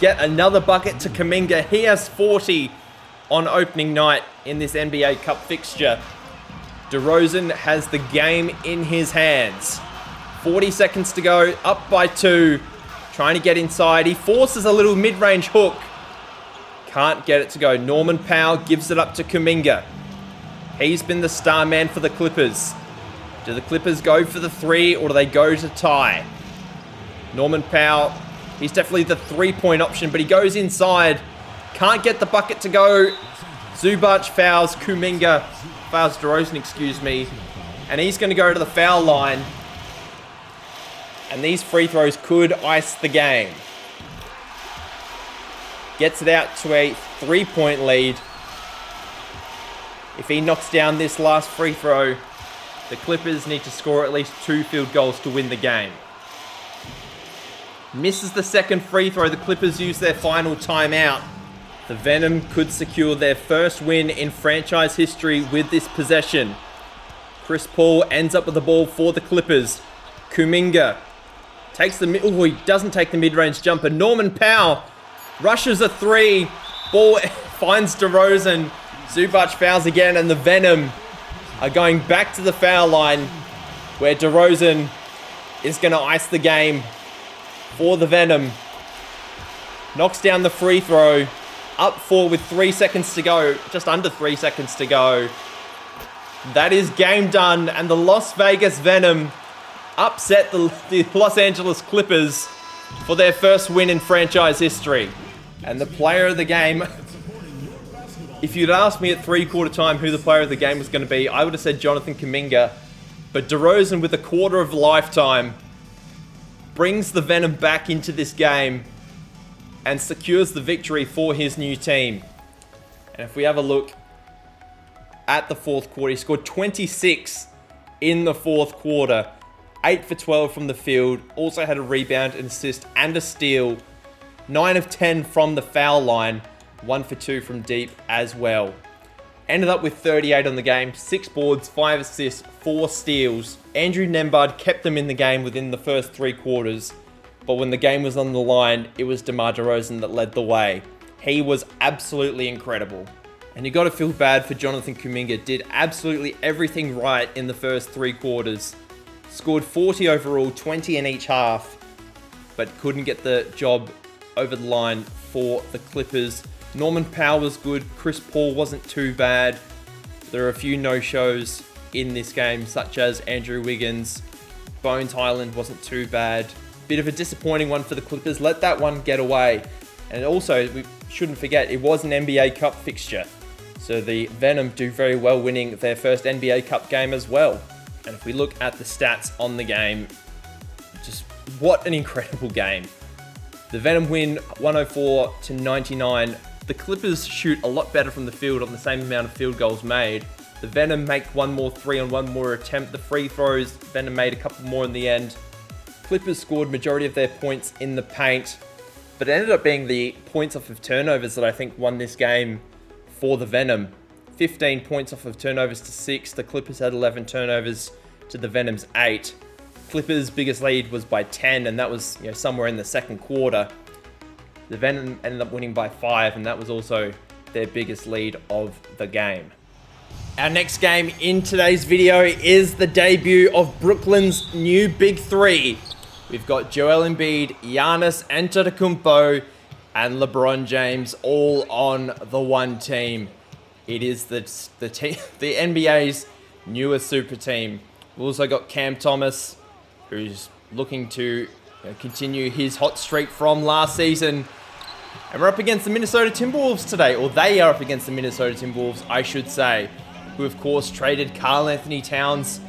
get another bucket to Kuminga. He has 40 on opening night in this NBA Cup fixture. DeRozan has the game in his hands. 40 seconds to go, up by 2. Trying to get inside. He forces a little mid-range hook. Can't get it to go. Norman Powell gives it up to Kuminga. He's been the star man for the Clippers. Do the Clippers go for the 3 or do they go to tie? Norman Powell, he's definitely the 3-point option, but he goes inside. Can't get the bucket to go. Zubac fouls Kuminga. Fouls DeRozan, excuse me. And he's going to go to the foul line. And these free throws could ice the game. Gets it out to a 3-point lead. If he knocks down this last free throw, the Clippers need to score at least 2 field goals to win the game. Misses the second free throw. The Clippers use their final timeout. The Venom could secure their first win in franchise history with this possession. Chris Paul ends up with the ball for the Clippers. Kuminga takes the he doesn't take the mid-range jumper. Norman Powell rushes a 3. Ball finds DeRozan. Zubac fouls again, and the Venom are going back to the foul line where DeRozan is going to ice the game for the Venom. Knocks down the free throw. Up 4 with 3 seconds to go. Just under 3 seconds to go. That is game done, and the Las Vegas Venom upset the Los Angeles Clippers for their first win in franchise history. And the player of the game, if you'd asked me at 3/4 time who the player of the game was going to be, I would have said Jonathan Kuminga. But DeRozan, with a quarter of a lifetime, brings the Venom back into this game and secures the victory for his new team. And if we have a look at the fourth quarter, he scored 26 in the fourth quarter. 8 for 12 from the field. Also had a rebound, an assist, and a steal. 9 of 10 from the foul line. 1 for 2 from deep as well. Ended up with 38 on the game. 6 boards, 5 assists, 4 steals. Andrew Nembhard kept them in the game within the first 3 quarters. But when the game was on the line, it was DeMar DeRozan that led the way. He was absolutely incredible. And you got to feel bad for Jonathan Kuminga. Did absolutely everything right in the first 3 quarters. Scored 40 overall, 20 in each half, but couldn't get the job over the line for the Clippers. Norman Powell was good. Chris Paul wasn't too bad. There are a few no-shows in this game, such as Andrew Wiggins. Bones Highland wasn't too bad. Bit of a disappointing one for the Clippers. Let that one get away. And also, we shouldn't forget, it was an NBA Cup fixture. So the Venom do very well winning their first NBA Cup game as well. And if we look at the stats on the game, just what an incredible game. The Venom win 104-99. The Clippers shoot a lot better from the field on the same amount of field goals made. The Venom make one more 3 on one more attempt. The free throws, Venom made a couple more in the end. Clippers scored majority of their points in the paint, but it ended up being the points off of turnovers that I think won this game for the Venom. 15 points off of turnovers to 6. The Clippers had 11 turnovers to the Venom's 8. Clippers' biggest lead was by 10, and that was somewhere in the second quarter. The Venom ended up winning by 5, and that was also their biggest lead of the game. Our next game in today's video is the debut of Brooklyn's new Big Three. We've got Joel Embiid, Giannis Antetokounmpo, and LeBron James all on the one team. It is the NBA's newest super team. We've also got Cam Thomas, who's looking to continue his hot streak from last season. And we're up against the Minnesota Timberwolves today, or they are up against the Minnesota Timberwolves, I should say, who of course traded Karl Anthony Towns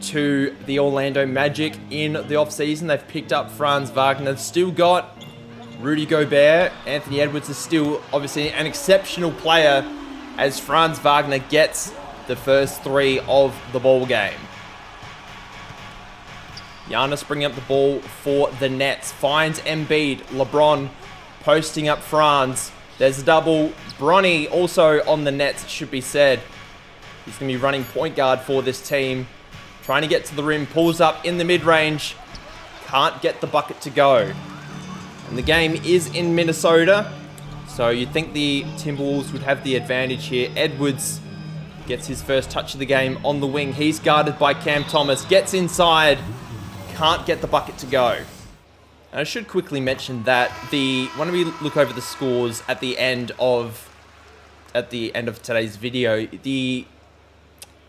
to the Orlando Magic in the offseason. They've picked up Franz Wagner. They've still got Rudy Gobert. Anthony Edwards is still obviously an exceptional player as Franz Wagner gets the first 3 of the ball game. Giannis bringing up the ball for the Nets. Finds Embiid. LeBron posting up Franz. There's a double. Bronny also on the Nets, it should be said. He's going to be running point guard for this team. Trying to get to the rim. Pulls up in the mid-range. Can't get the bucket to go. And the game is in Minnesota, so you'd think the Timberwolves would have the advantage here. Edwards gets his first touch of the game on the wing. He's guarded by Cam Thomas, gets inside, can't get the bucket to go. And I should quickly mention that when we look over the scores at the end of today's video, the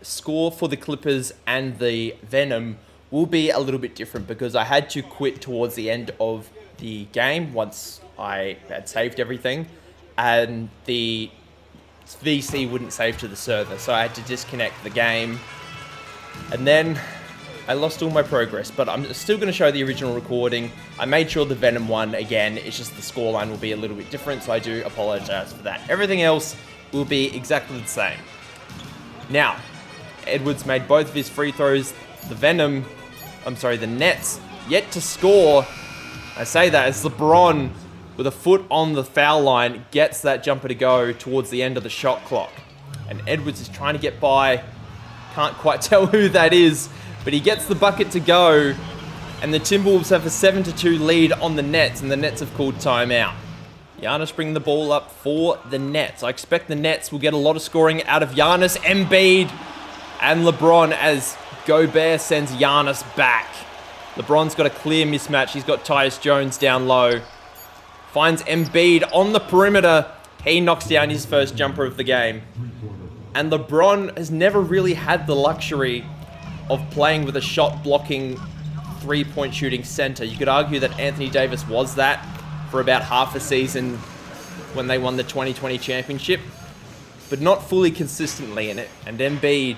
score for the Clippers and the Venom will be a little bit different because I had to quit towards the end of the game once I had saved everything, and the VC wouldn't save to the server, so I had to disconnect the game, and then I lost all my progress. But I'm still going to show the original recording. I made sure the Venom won again. It's just the scoreline will be a little bit different, so I do apologize for that. Everything else will be exactly the same. Now, Edwards made both of his free throws. The Nets yet to score. I say that as LeBron, with a foot on the foul line, gets that jumper to go towards the end of the shot clock. And Edwards is trying to get by. Can't quite tell who that is, but he gets the bucket to go. And the Timberwolves have a 7-2 lead on the Nets, and the Nets have called timeout. Giannis bringing the ball up for the Nets. I expect the Nets will get a lot of scoring out of Giannis, Embiid, and LeBron as Gobert sends Giannis back. LeBron's got a clear mismatch. He's got Tyus Jones down low. Finds Embiid on the perimeter. He knocks down his first jumper of the game. And LeBron has never really had the luxury of playing with a shot-blocking, three-point shooting center. You could argue that Anthony Davis was that for about half a season when they won the 2020 championship, but not fully consistently in it. And Embiid,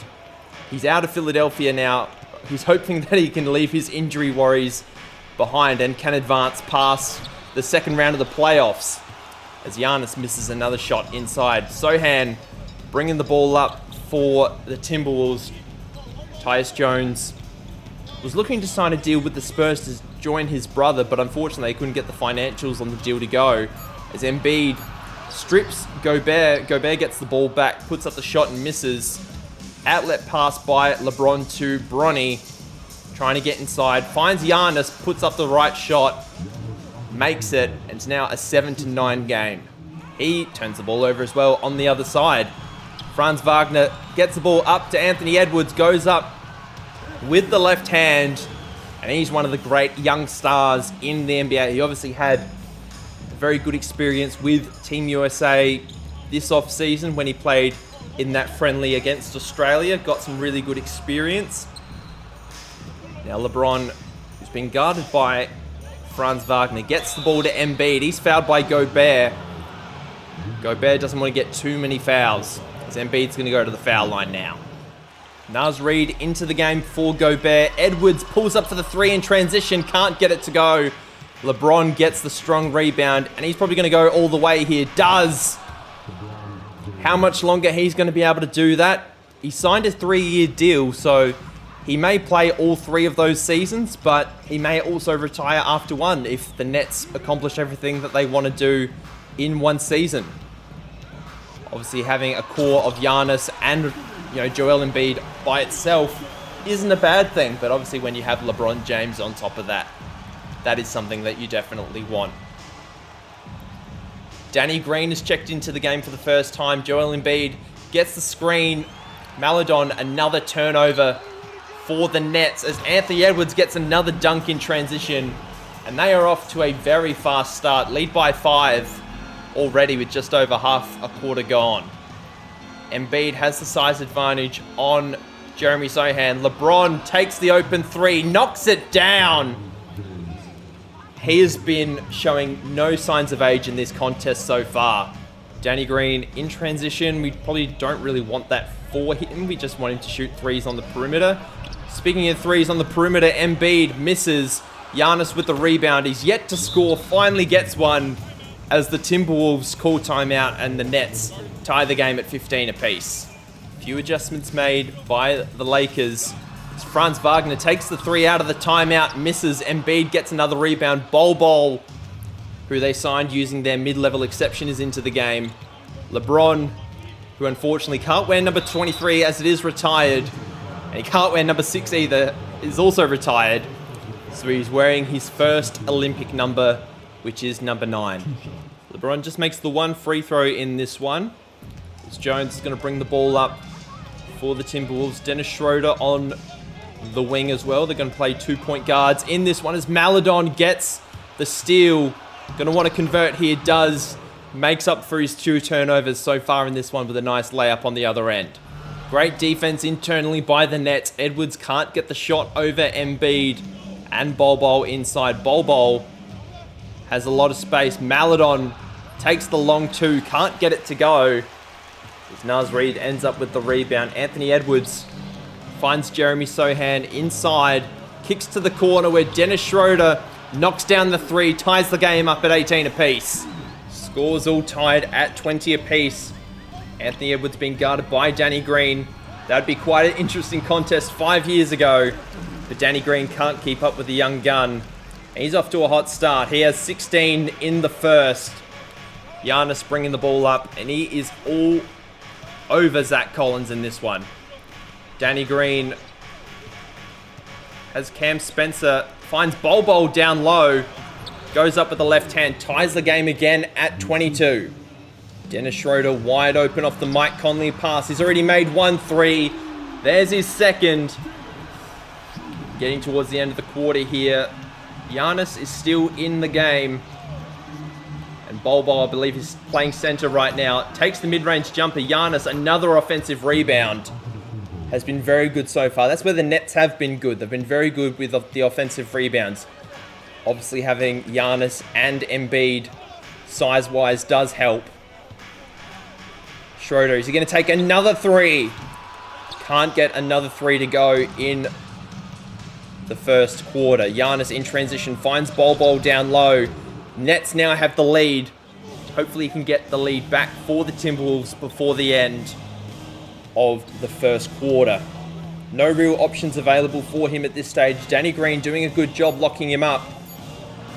he's out of Philadelphia now. He's hoping that he can leave his injury worries behind and can advance past the second round of the playoffs as Giannis misses another shot inside. Sohan bringing the ball up for the Timberwolves. Tyus Jones was looking to sign a deal with the Spurs to join his brother, but unfortunately he couldn't get the financials on the deal to go. As Embiid strips Gobert, Gobert gets the ball back, puts up the shot and misses. Outlet pass by LeBron to Bronny, trying to get inside, finds Giannis, puts up the right shot, makes it, and it's now a 7-9 game. He turns the ball over as well on the other side. Franz Wagner gets the ball up to Anthony Edwards, goes up with the left hand, and he's one of the great young stars in the NBA. He obviously had a very good experience with Team USA this off-season when he played in that friendly against Australia. Got some really good experience. Now LeBron, who's been guarded by Franz Wagner, gets the ball to Embiid. He's fouled by Gobert. Gobert doesn't want to get too many fouls, as Embiid's going to go to the foul line now. Naz Reid into the game for Gobert. Edwards pulls up for the three in transition, can't get it to go. LeBron gets the strong rebound, and he's probably going to go all the way here. Does. How much longer he's going to be able to do that? He signed a 3-year deal, so he may play all 3 of those seasons, but he may also retire after one if the Nets accomplish everything that they want to do in one season. Obviously, having a core of Giannis and Joel Embiid by itself isn't a bad thing, but obviously when you have LeBron James on top of that, that is something that you definitely want. Danny Green has checked into the game for the first time. Joel Embiid gets the screen. Maledon, another turnover for the Nets as Anthony Edwards gets another dunk in transition. And they are off to a very fast start. Lead by 5 already with just over half a quarter gone. Embiid has the size advantage on Jeremy Sohan. LeBron takes the open 3, knocks it down. He has been showing no signs of age in this contest so far. Danny Green in transition. We probably don't really want that for him. We just want him to shoot threes on the perimeter. Speaking of threes on the perimeter, Embiid misses. Giannis with the rebound. He's yet to score. Finally gets one as the Timberwolves call timeout and the Nets tie the game at 15 apiece. Few adjustments made by the Lakers. Franz Wagner takes the 3 out of the timeout, misses. Embiid gets another rebound. Bol, who they signed using their mid-level exception, is into the game. LeBron, who unfortunately can't wear number 23 as it is retired, and he can't wear number 6 either, is also retired. So he's wearing his first Olympic number which is number 9. LeBron just makes the one free throw in this one. As Jones is going to bring the ball up for the Timberwolves. Dennis Schroeder on the wing as well. They're going to play 2-point guards in this one as Maledon gets the steal. Going to want to convert here. Does. Makes up for his 2 turnovers so far in this one with a nice layup on the other end. Great defense internally by the Nets. Edwards can't get the shot over Embiid and Bol inside. Bol has a lot of space. Maledon takes the long 2. Can't get it to go. As Naz Reid ends up with the rebound. Anthony Edwards finds Jeremy Sohan inside. Kicks to the corner where Dennis Schroeder knocks down the 3. Ties the game up at 18 apiece. Scores all tied at 20 apiece. Anthony Edwards being guarded by Danny Green. That'd be quite an interesting contest 5 years ago. But Danny Green can't keep up with the young gun. And he's off to a hot start. He has 16 in the first. Giannis bringing the ball up. And he is all over Zach Collins in this one. Danny Green has Cam Spencer. Finds Bol down low. Goes up with the left hand. Ties the game again at 22. Dennis Schroeder wide open off the Mike Conley pass. He's already made 1 3. There's his second. Getting towards the end of the quarter here. Giannis is still in the game. And Bol, I believe, is playing center right now. Takes the mid-range jumper. Giannis, another offensive rebound. Has been very good so far. That's where the Nets have been good. They've been very good with the offensive rebounds. Obviously, having Giannis and Embiid size-wise does help. Schroeder, is he going to take another 3? Can't get another 3 to go in the first quarter. Giannis in transition finds Bol down low. Nets now have the lead. Hopefully he can get the lead back for the Timberwolves before the end of the first quarter. No real options available for him at this stage. Danny Green doing a good job locking him up.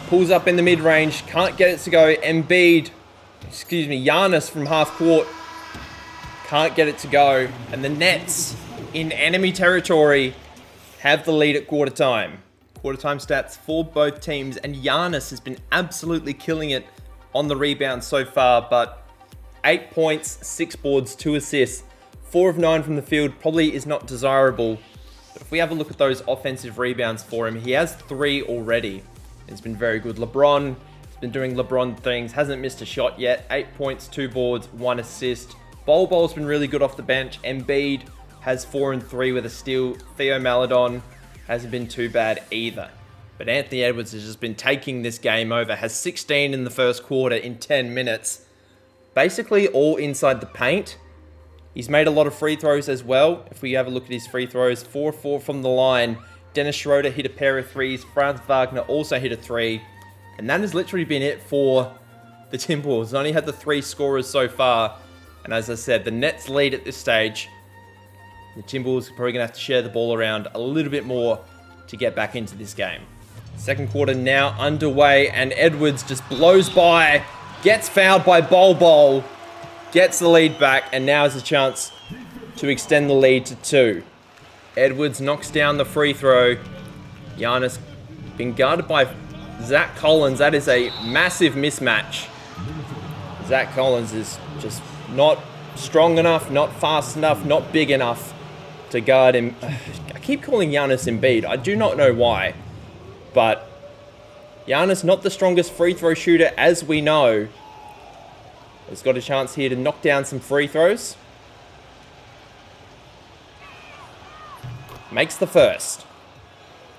Pulls up in the mid-range. Can't get it to go. Giannis from half court. Can't get it to go. And the Nets in enemy territory have the lead at quarter time. Quarter time stats for both teams. And Giannis has been absolutely killing it on the rebound so far. But 8 points, 6 boards, 2 assists. 4 of 9 from the field probably is not desirable. But if we have a look at those offensive rebounds for him, he has 3 already. It's been very good. LeBron has been doing LeBron things. Hasn't missed a shot yet. 8 points, 2 boards, 1 assist. Bol's been really good off the bench. Embiid has 4 and 3 with a steal. Theo Maledon hasn't been too bad either. But Anthony Edwards has just been taking this game over. Has 16 in the first quarter in 10 minutes. Basically all inside the paint. He's made a lot of free throws as well. If we have a look at his free throws, 4-4 from the line. Dennis Schroeder hit a pair of 3s. Franz Wagner also hit a 3. And that has literally been it for the Timberwolves. Only had the 3 scorers so far. And as I said, the Nets lead at this stage. The Timberwolves are probably going to have to share the ball around a little bit more to get back into this game. Second quarter now underway. And Edwards just blows by. Gets fouled by Bol. Gets the lead back. And now has a chance to extend the lead to 2. Edwards knocks down the free throw. Giannis being guarded by Zach Collins. That is a massive mismatch. Zach Collins is just not strong enough, not fast enough, not big enough to guard him. I keep calling Giannis Embiid. I do not know why. But Giannis, not the strongest free throw shooter as we know. Has got a chance here to knock down some free throws. Makes the first.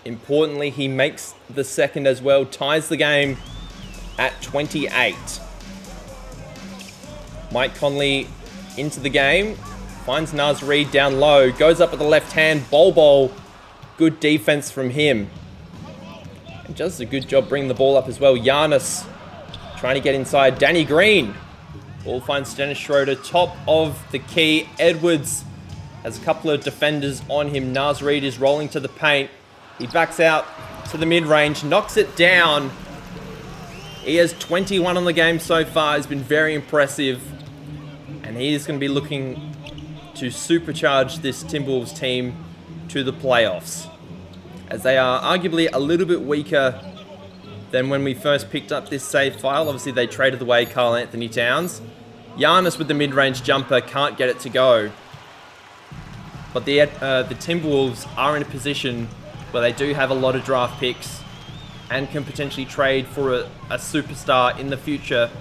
Importantly, he makes the second as well. Ties the game at 28. Mike Conley into the game. Finds Naz Reid down low. Goes up with the left hand. Bol. Good defense from him. And does a good job bringing the ball up as well. Giannis trying to get inside. Danny Green. Ball finds Dennis Schroeder. Top of the key. Edwards has a couple of defenders on him. Naz Reid is rolling to the paint. He backs out to the mid-range, knocks it down. He has 21 on the game so far. He's been very impressive. And he is going to be looking to supercharge this Timberwolves team to the playoffs, as they are arguably a little bit weaker than when we first picked up this save file. Obviously, they traded away Karl Anthony Towns. Giannis with the mid-range jumper can't get it to go. But the Timberwolves are in a position where they do have a lot of draft picks and can potentially trade for a superstar in the future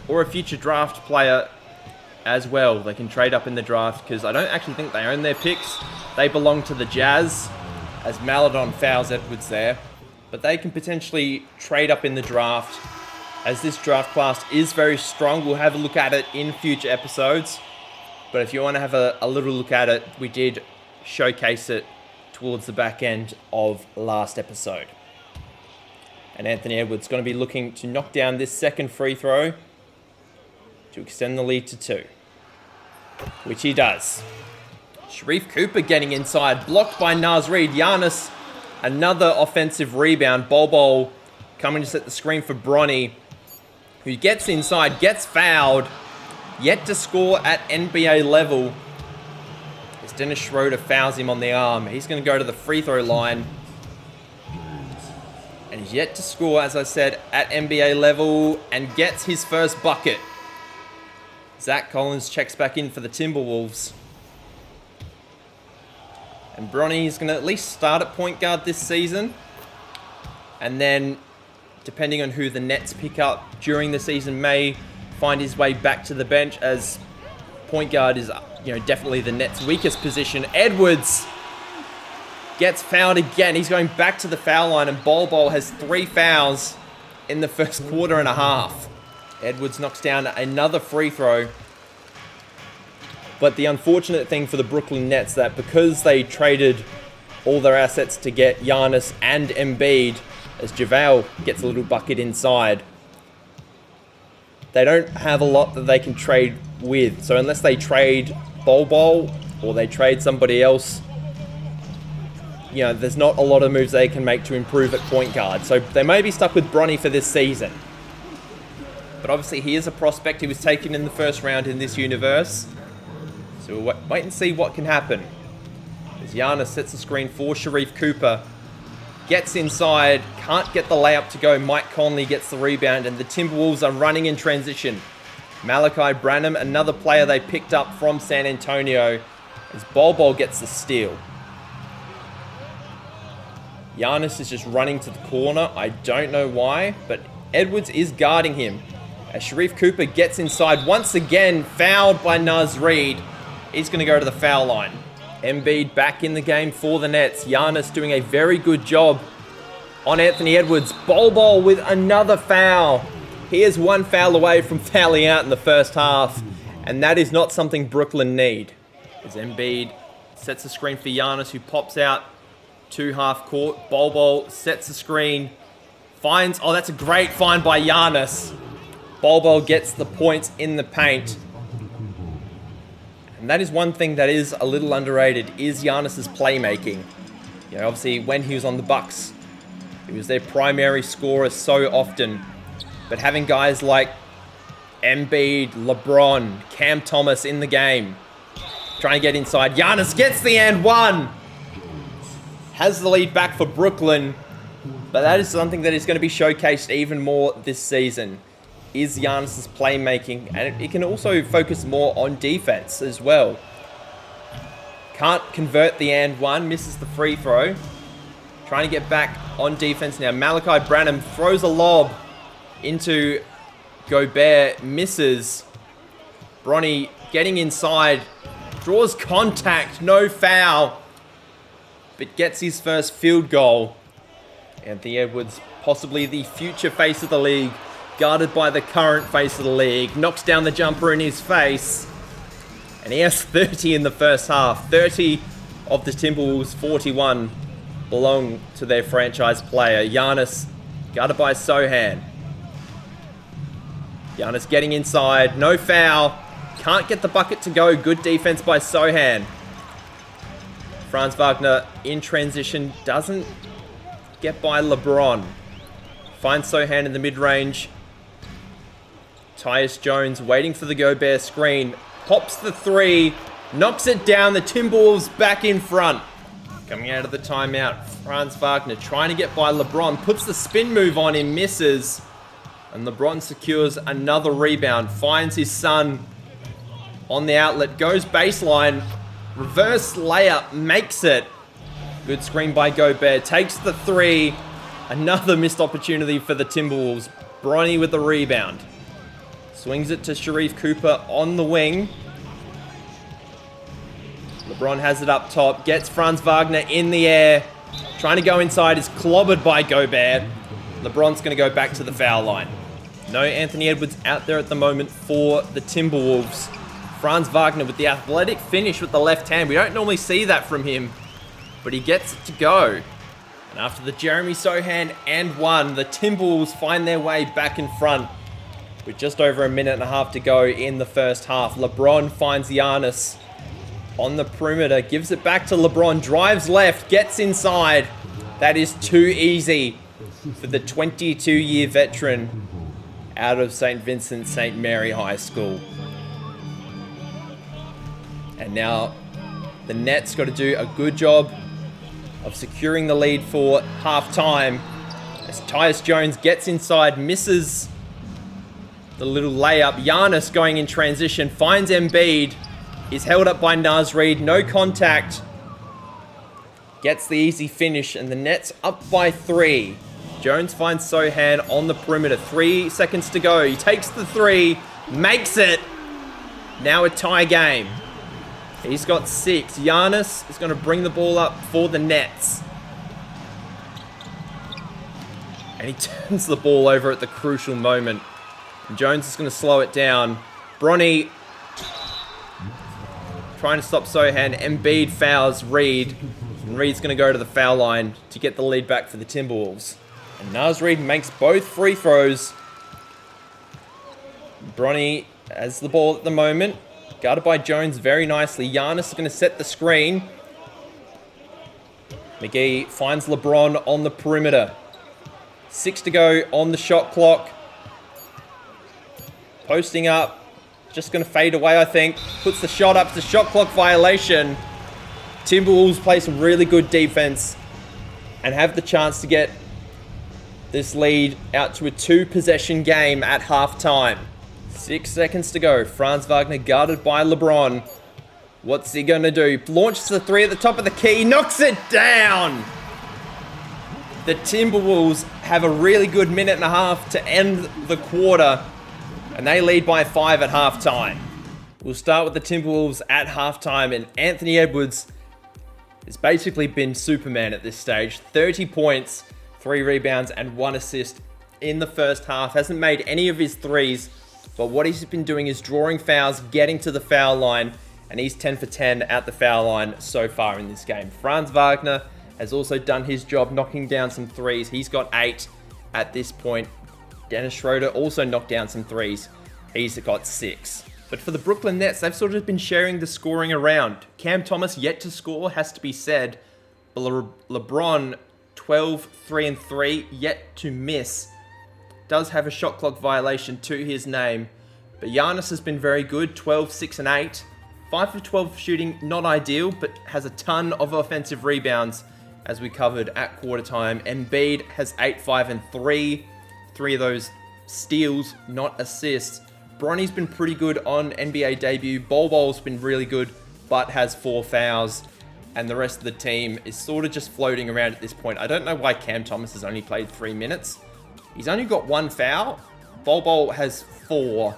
or a future draft player as well. They can trade up in the draft because I don't actually think they own their picks. They belong to the Jazz, as Maladon fouls Edwards there. But they can potentially trade up in the draft, as this draft class is very strong. We'll have a look at it in future episodes. But if you want to have a little look at it, we did showcase it towards the back end of last episode. And Anthony Edwards going to be looking to knock down this second free throw to extend the lead to 2, which he does. Sharife Cooper getting inside, blocked by Naz Reid. Giannis, another offensive rebound. Bol coming to set the screen for Bronny, who gets inside, gets fouled, yet to score at NBA level. As Dennis Schroeder fouls him on the arm. He's going to go to the free throw line. And he's yet to score, as I said, at NBA level, and gets his first bucket. Zach Collins checks back in for the Timberwolves. And Bronny is going to at least start at point guard this season. And then, depending on who the Nets pick up during the season, may find his way back to the bench, as point guard is, definitely the Nets' weakest position. Edwards gets fouled again. He's going back to the foul line, and Bol has 3 fouls in the first quarter and a half. Edwards knocks down another free throw. But the unfortunate thing for the Brooklyn Nets, that because they traded all their assets to get Giannis and Embiid, as JaVale gets a little bucket inside, they don't have a lot that they can trade with. So unless they trade Bol or they trade somebody else, there's not a lot of moves they can make to improve at point guard. So they may be stuck with Bronny for this season. But obviously he is a prospect. He was taken in the first round in this universe. So we'll wait and see what can happen. As Giannis sets the screen for Sharife Cooper. Gets inside, can't get the layup to go. Mike Conley gets the rebound, and the Timberwolves are running in transition. Malachi Branham, another player they picked up from San Antonio, as Bol gets the steal. Giannis is just running to the corner. I don't know why, but Edwards is guarding him. As Sharife Cooper gets inside, once again fouled by Naz Reid. He's going to go to the foul line. Embiid back in the game for the Nets. Giannis doing a very good job on Anthony Edwards. Bol with another foul. He is 1 foul away from fouling out in the first half, and that is not something Brooklyn need. As Embiid sets the screen for Giannis, who pops out to half court. Bol sets the screen, finds, that's a great find by Giannis. Bol gets the points in the paint. And that is one thing that is a little underrated, is Giannis's playmaking. Obviously when he was on the Bucks, he was their primary scorer so often. But having guys like Embiid, LeBron, Cam Thomas in the game, trying to get inside. Giannis gets the and one. Has the lead back for Brooklyn. But that is something that is going to be showcased even more this season, is Giannis's playmaking, and it can also focus more on defense as well. Can't convert the and one, misses the free throw. Trying to get back on defense now. Malachi Branham throws a lob into Gobert, misses. Bronny getting inside, draws contact, no foul, but gets his first field goal. Anthony Edwards, possibly the future face of the league, guarded by the current face of the league, knocks down the jumper in his face. And he has 30 in the first half. 30 of the Timberwolves' 41 belong to their franchise player. Giannis, guarded by Sohan. Giannis getting inside, no foul. Can't get the bucket to go. Good defense by Sohan. Franz Wagner in transition, doesn't get by LeBron. Finds Sohan in the mid-range. Tyus Jones waiting for the Gobert screen. Pops the 3. Knocks it down. The Timberwolves back in front. Coming out of the timeout, Franz Wagner trying to get by LeBron. Puts the spin move on him, misses. And LeBron secures another rebound. Finds his son on the outlet. Goes baseline. Reverse layup. Makes it. Good screen by Gobert. Takes the three. Another missed opportunity for the Timberwolves. Bronny with the rebound. Swings it to Sharife Cooper on the wing. LeBron has it up top. Gets Franz Wagner in the air. Trying to go inside. Is clobbered by Gobert. LeBron's going to go back to the foul line. No Anthony Edwards out there at the moment for the Timberwolves. Franz Wagner with the athletic finish with the left hand. We don't normally see that from him, but he gets it to go. And after the Jeremy Sohan and one, the Timberwolves find their way back in front with just over a minute and a half to go in the first half. LeBron finds Giannis on the perimeter, gives it back to LeBron, drives left, gets inside. That is too easy for the 22-year veteran out of St. Vincent St. Mary High School. And now the Nets got to do a good job of securing the lead for halftime as Tyus Jones gets inside, misses the little layup. Giannis going in transition, finds Embiid, is held up by Naz Reid, no contact, gets the easy finish, and the Nets up by 3. Jones finds Sohan on the perimeter, 3 seconds to go. He takes the 3, makes it. Now a tie game. He's got 6. Giannis is going to bring the ball up for the Nets. And he turns the ball over at the crucial moment. And Jones is going to slow it down. Bronny trying to stop Sohan. Embiid fouls Reid. And Reid's going to go to the foul line to get the lead back for the Timberwolves. And Naz Reid makes both free throws. Bronny has the ball at the moment. Guarded by Jones very nicely. Giannis is going to set the screen. McGee finds LeBron on the perimeter. 6 to go on the shot clock. Posting up. Just going to fade away, I think. Puts the shot up. It's a shot clock violation. Timberwolves play some really good defense and have the chance to get this lead out to a 2-possession game at halftime. 6 seconds to go. Franz Wagner guarded by LeBron. What's he going to do? Launches the 3 at the top of the key. Knocks it down. The Timberwolves have a really good minute and a half to end the quarter. And they lead by 5 at halftime. We'll start with the Timberwolves at halftime. And Anthony Edwards has basically been Superman at this stage. 30 points, 3 rebounds, and 1 assist in the first half. Hasn't made any of his threes. But what he's been doing is drawing fouls, getting to the foul line, and he's 10 for 10 at the foul line so far in this game. Franz Wagner has also done his job knocking down some threes. He's got 8 at this point. Dennis Schroeder also knocked down some threes. He's got 6. But for the Brooklyn Nets, they've sort of been sharing the scoring around. Cam Thomas yet to score, has to be said. But LeBron, 12, 3 and 3, yet to miss. Does have a shot clock violation to his name. But Giannis has been very good, 12, 6 and 8. 5 for 12 shooting, not ideal, but has a ton of offensive rebounds, as we covered at quarter time. Embiid has 8, 5 and 3. 3 of those steals, not assists. Bronny's been pretty good on NBA debut. Bol's been really good, but has 4 fouls. And the rest of the team is sort of just floating around at this point. I don't know why Cam Thomas has only played 3 minutes. He's only got 1 foul. Bol has 4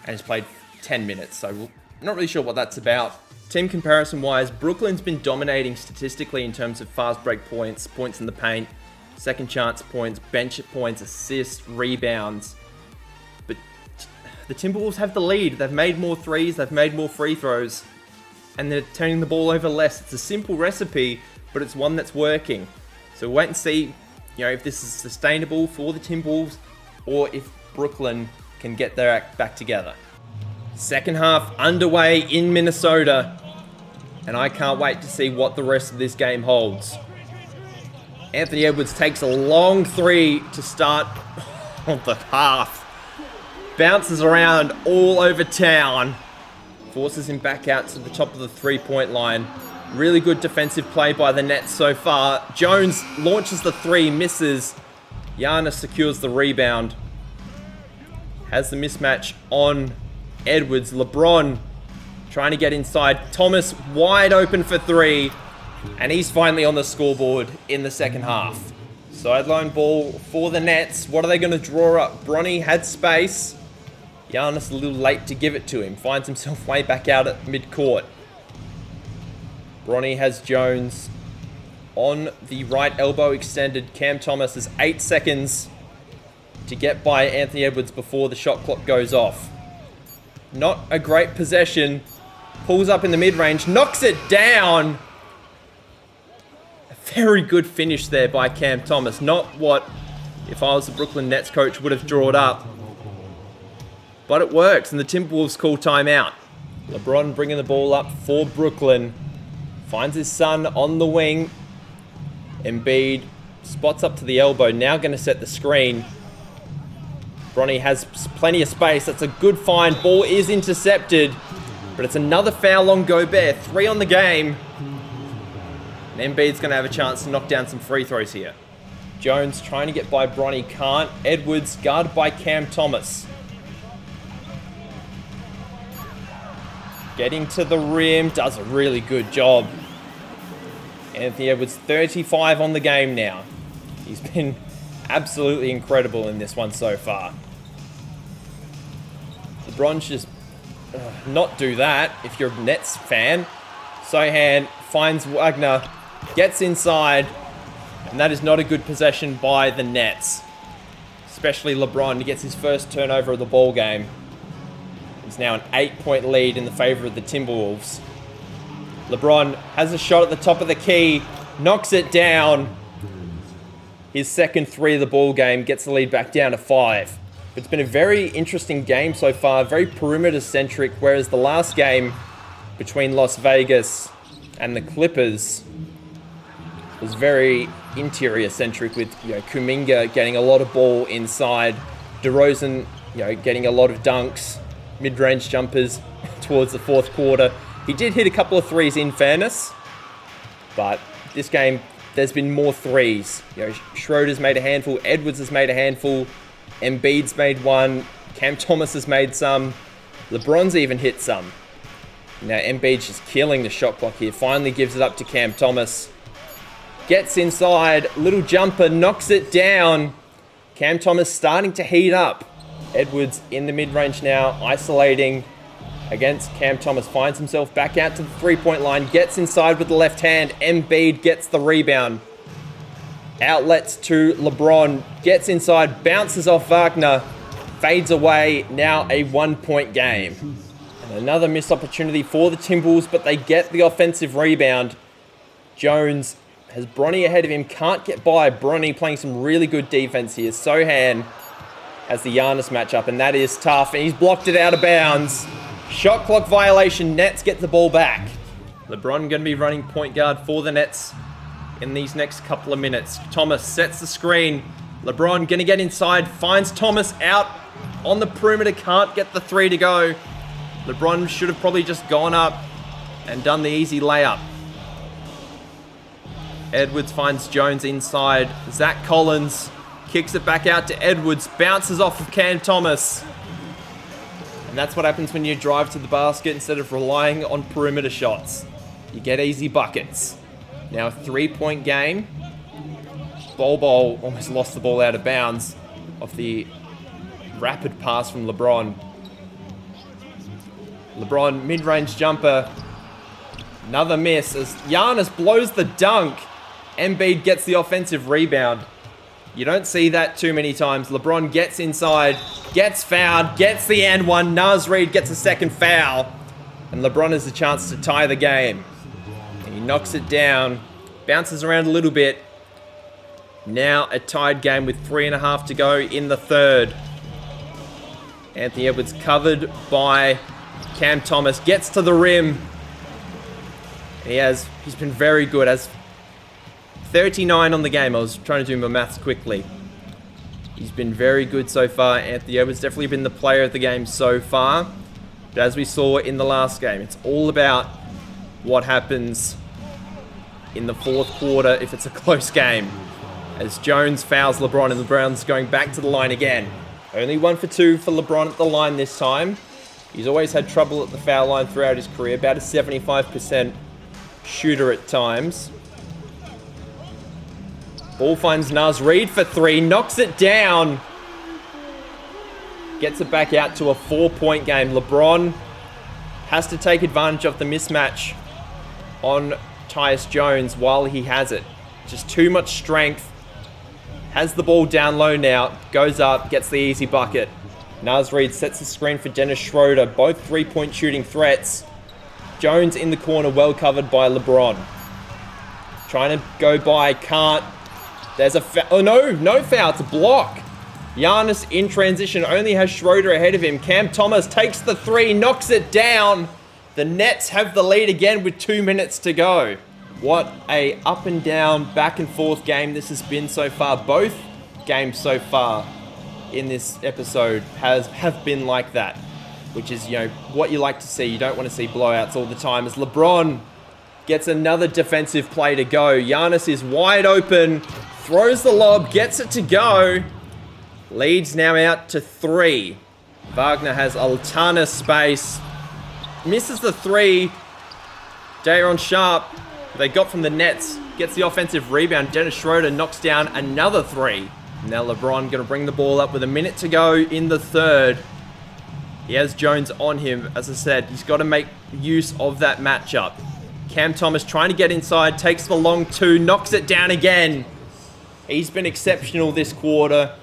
and has played 10 minutes. So we're not really sure what that's about. Team comparison-wise, Brooklyn's been dominating statistically in terms of fast break points, points in the paint, second chance points, bench points, assists, rebounds. But the Timberwolves have the lead. They've made more threes, they've made more free throws, and they're turning the ball over less. It's a simple recipe, but it's one that's working. So wait and see, if this is sustainable for the Timberwolves or if Brooklyn can get their act back together. Second half underway in Minnesota, and I can't wait to see what the rest of this game holds. Anthony Edwards takes a long 3 to start the half. Bounces around all over town. Forces him back out to the top of the 3-point line. Really good defensive play by the Nets so far. Jones launches the three, misses. Giannis secures the rebound. Has the mismatch on Edwards. LeBron trying to get inside. Thomas wide open for three. And he's finally on the scoreboard in the second half. Sideline ball for the Nets. What are they going to draw up? Bronny had space. Giannis a little late to give it to him. Finds himself way back out at midcourt. Bronny has Jones on the right elbow extended. Cam Thomas has 8 seconds to get by Anthony Edwards before the shot clock goes off. Not a great possession. Pulls up in the mid-range. Knocks it down. A very good finish there by Cam Thomas. Not what, if I was the Brooklyn Nets coach, would have drawn up. But it works, and the Timberwolves call timeout. LeBron bringing the ball up for Brooklyn. Finds his son on the wing. Embiid spots up to the elbow. Now going to set the screen. Bronny has plenty of space. That's a good find. Ball is intercepted. But it's another foul on Gobert. 3 on the game. And Embiid's going to have a chance to knock down some free throws here. Jones trying to get by Bronny. Can't. Edwards guarded by Cam Thomas. Getting to the rim, does a really good job. Anthony Edwards, 35 on the game now. He's been absolutely incredible in this one so far. LeBron should just not do that if you're a Nets fan. Sohan finds Wagner, gets inside, and that is not a good possession by the Nets. Especially LeBron, he gets his first turnover of the ball game. It's now an 8-point lead in the favor of the Timberwolves. LeBron has a shot at the top of the key, knocks it down. His second 3 of the ball game gets the lead back down to 5. It's been a very interesting game so far, very perimeter-centric, whereas the last game between Las Vegas and the Clippers was very interior-centric with Kuminga getting a lot of ball inside, DeRozan getting a lot of dunks, mid-range jumpers towards the fourth quarter. He did hit a couple of threes in fairness, but this game, there's been more threes. Schroeder's made a handful, Edwards has made a handful, Embiid's made one, Cam Thomas has made some, LeBron's even hit some. Now Embiid's just killing the shot clock here, finally gives it up to Cam Thomas. Gets inside, little jumper, knocks it down. Cam Thomas starting to heat up. Edwards in the mid-range now, isolating against Cam Thomas. Finds himself back out to the three-point line. Gets inside with the left hand. Embiid gets the rebound. Outlets to LeBron. Gets inside, bounces off Wagner. Fades away, now a 1-point game. And another missed opportunity for the Timberwolves, but they get the offensive rebound. Jones has Bronny ahead of him. Can't get by. Bronny playing some really good defense here. Sohan has the Giannis matchup, and that is tough. And he's blocked it out of bounds. Shot clock violation. Nets get the ball back. LeBron going to be running point guard for the Nets in these next couple of minutes. Thomas sets the screen. LeBron going to get inside. Finds Thomas out on the perimeter. Can't get the 3 to go. LeBron should have probably just gone up and done the easy layup. Edwards finds Jones inside. Zach Collins kicks it back out to Edwards, bounces off of Cam Thomas. And that's what happens when you drive to the basket instead of relying on perimeter shots. You get easy buckets. Now a 3-point game. Bol almost lost the ball out of bounds off the rapid pass from LeBron. LeBron mid-range jumper. Another miss as Giannis blows the dunk. Embiid gets the offensive rebound. You don't see that too many times. LeBron gets inside, gets fouled, gets the and one. Naz Reid gets a second foul. And LeBron has a chance to tie the game. And he knocks it down, bounces around a little bit. Now a tied game with 3.5 to go in the third. Anthony Edwards covered by Cam Thomas, gets to the rim. He's been very good. Has 39 on the game. I was trying to do my maths quickly. He's been very good so far. Anthony Edwards definitely been the player of the game so far. But as we saw in the last game, it's all about what happens in the fourth quarter if it's a close game. As Jones fouls LeBron and LeBron's going back to the line again. Only 1 for 2 for LeBron at the line this time. He's always had trouble at the foul line throughout his career. About a 75% shooter at times. Ball finds Naz Reid for 3. Knocks it down. Gets it back out to a 4-point game. LeBron has to take advantage of the mismatch on Tyus Jones while he has it. Just too much strength. Has the ball down low now. Goes up, gets the easy bucket. Naz Reid sets the screen for Dennis Schroeder. Both 3-point shooting threats. Jones in the corner, well covered by LeBron. Trying to go by, can't. There's a foul. Oh no, no foul. It's a block. Giannis in transition, only has Schroeder ahead of him. Cam Thomas takes the 3, knocks it down. The Nets have the lead again with 2 minutes to go. What a up and down, back and forth game this has been so far. Both games so far in this episode have been like that, which is, you know, what you like to see. You don't want to see blowouts all the time. As LeBron gets another defensive play to go. Giannis is wide open, throws the lob, gets it to go. Leads now out to 3. Wagner has a ton of space. Misses the 3. Daron Sharp, they got from the Nets, gets the offensive rebound. Dennis Schroeder knocks down another 3. Now LeBron going to bring the ball up with a minute to go in the third. He has Jones on him. As I said, he's got to make use of that matchup. Cam Thomas trying to get inside, takes the long 2, knocks it down again. He's been exceptional this quarter.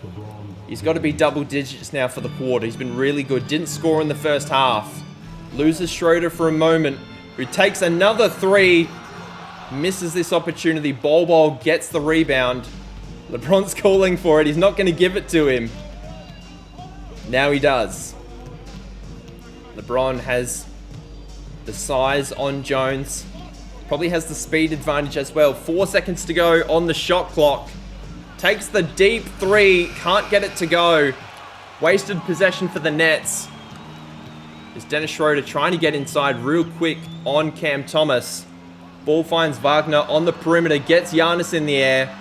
He's got to be double digits now for the quarter. He's been really good. Didn't score in the first half. Loses Schroeder for a moment, who takes another 3. Misses this opportunity. Bol gets the rebound. LeBron's calling for it. He's not going to give it to him. Now he does. LeBron has the size on Jones. Probably has the speed advantage as well. 4 seconds to go on the shot clock. Takes the deep 3. Can't get it to go. Wasted possession for the Nets. There's Dennis Schroeder trying to get inside real quick on Cam Thomas. Ball finds Wagner on the perimeter. Gets Giannis in the air.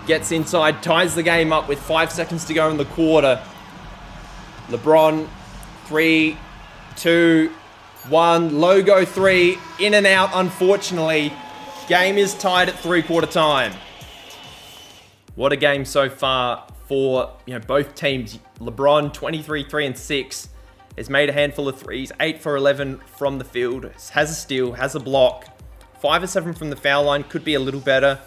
Gets inside. Ties the game up with 5 seconds to go in the quarter. LeBron. 3, 2, 1. Logo 3. In and out, unfortunately. Game is tied at three-quarter time. What a game so far for, you know, both teams. LeBron, 23, 3, and 6. Has made a handful of threes. 8 for 11 from the field. Has a steal. Has a block. 5 or 7 from the foul line. Could be a little better.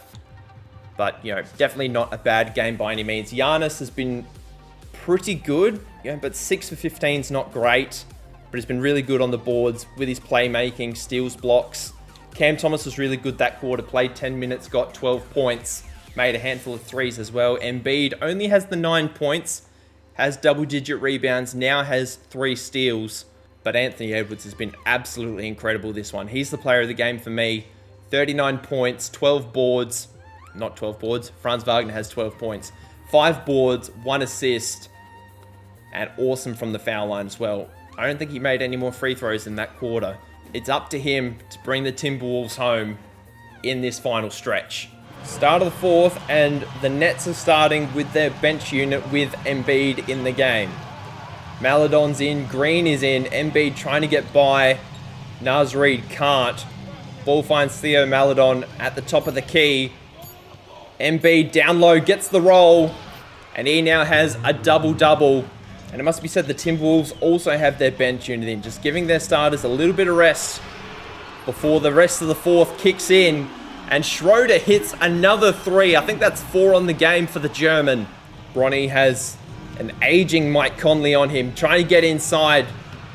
But, you know, definitely not a bad game by any means. Giannis has been pretty good. Yeah, but 6 for 15 is not great. But he's been really good on the boards with his playmaking, steals, blocks. Cam Thomas was really good that quarter. Played 10 minutes, got 12 points. Made a handful of threes as well. Embiid only has the 9 points. Has double-digit rebounds. Now has 3 steals. But Anthony Edwards has been absolutely incredible this one. He's the player of the game for me. 39 points, 12 boards. Not 12 boards. Franz Wagner has 12 points. 5 boards, 1 assist. And awesome from the foul line as well. I don't think he made any more free throws in that quarter. It's up to him to bring the Timberwolves home in this final stretch. Start of the fourth, and the Nets are starting with their bench unit with Embiid in the game. Maladon's in, Green is in, Embiid trying to get by. Naz Reid can't. Ball finds Theo Maledon at the top of the key. Embiid down low, gets the roll, and he now has a double-double. And it must be said the Timberwolves also have their bench unit in, just giving their starters a little bit of rest before the rest of the fourth kicks in. And Schroeder hits another 3. I think that's 4 on the game for the German. Bronny has an aging Mike Conley on him, trying to get inside.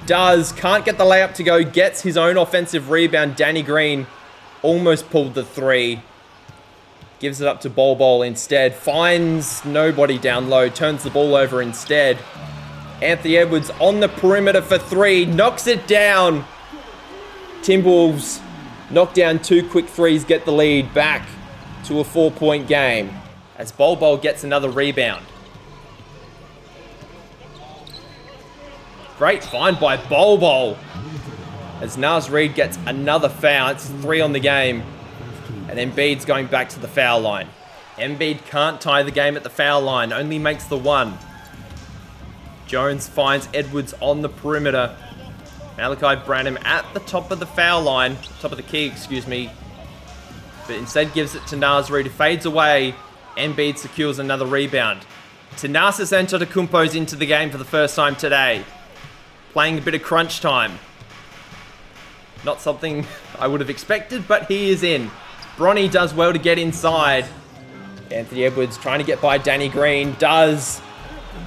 Does, can't get the layup to go, gets his own offensive rebound. Danny Green almost pulled the 3. Gives it up to Bol instead. Finds nobody down low, turns the ball over instead. Anthony Edwards on the perimeter for 3, knocks it down. Timberwolves knock down 2 quick threes, get the lead back to a 4-point game. As Bol gets another rebound. Great find by Bol. As Naz Reid gets another foul. It's 3 on the game. And Embiid's going back to the foul line. Embiid can't tie the game at the foul line, only makes the one. Jones finds Edwards on the perimeter. Malachi Branham at the top of the foul line, top of the key, excuse me. But instead gives it to Naz Reid, who fades away. Embiid secures another rebound. Giannis Antetokounmpo's into the game for the first time today. Playing a bit of crunch time. Not something I would have expected, but he is in. Bronny does well to get inside. Anthony Edwards trying to get by Danny Green. Does.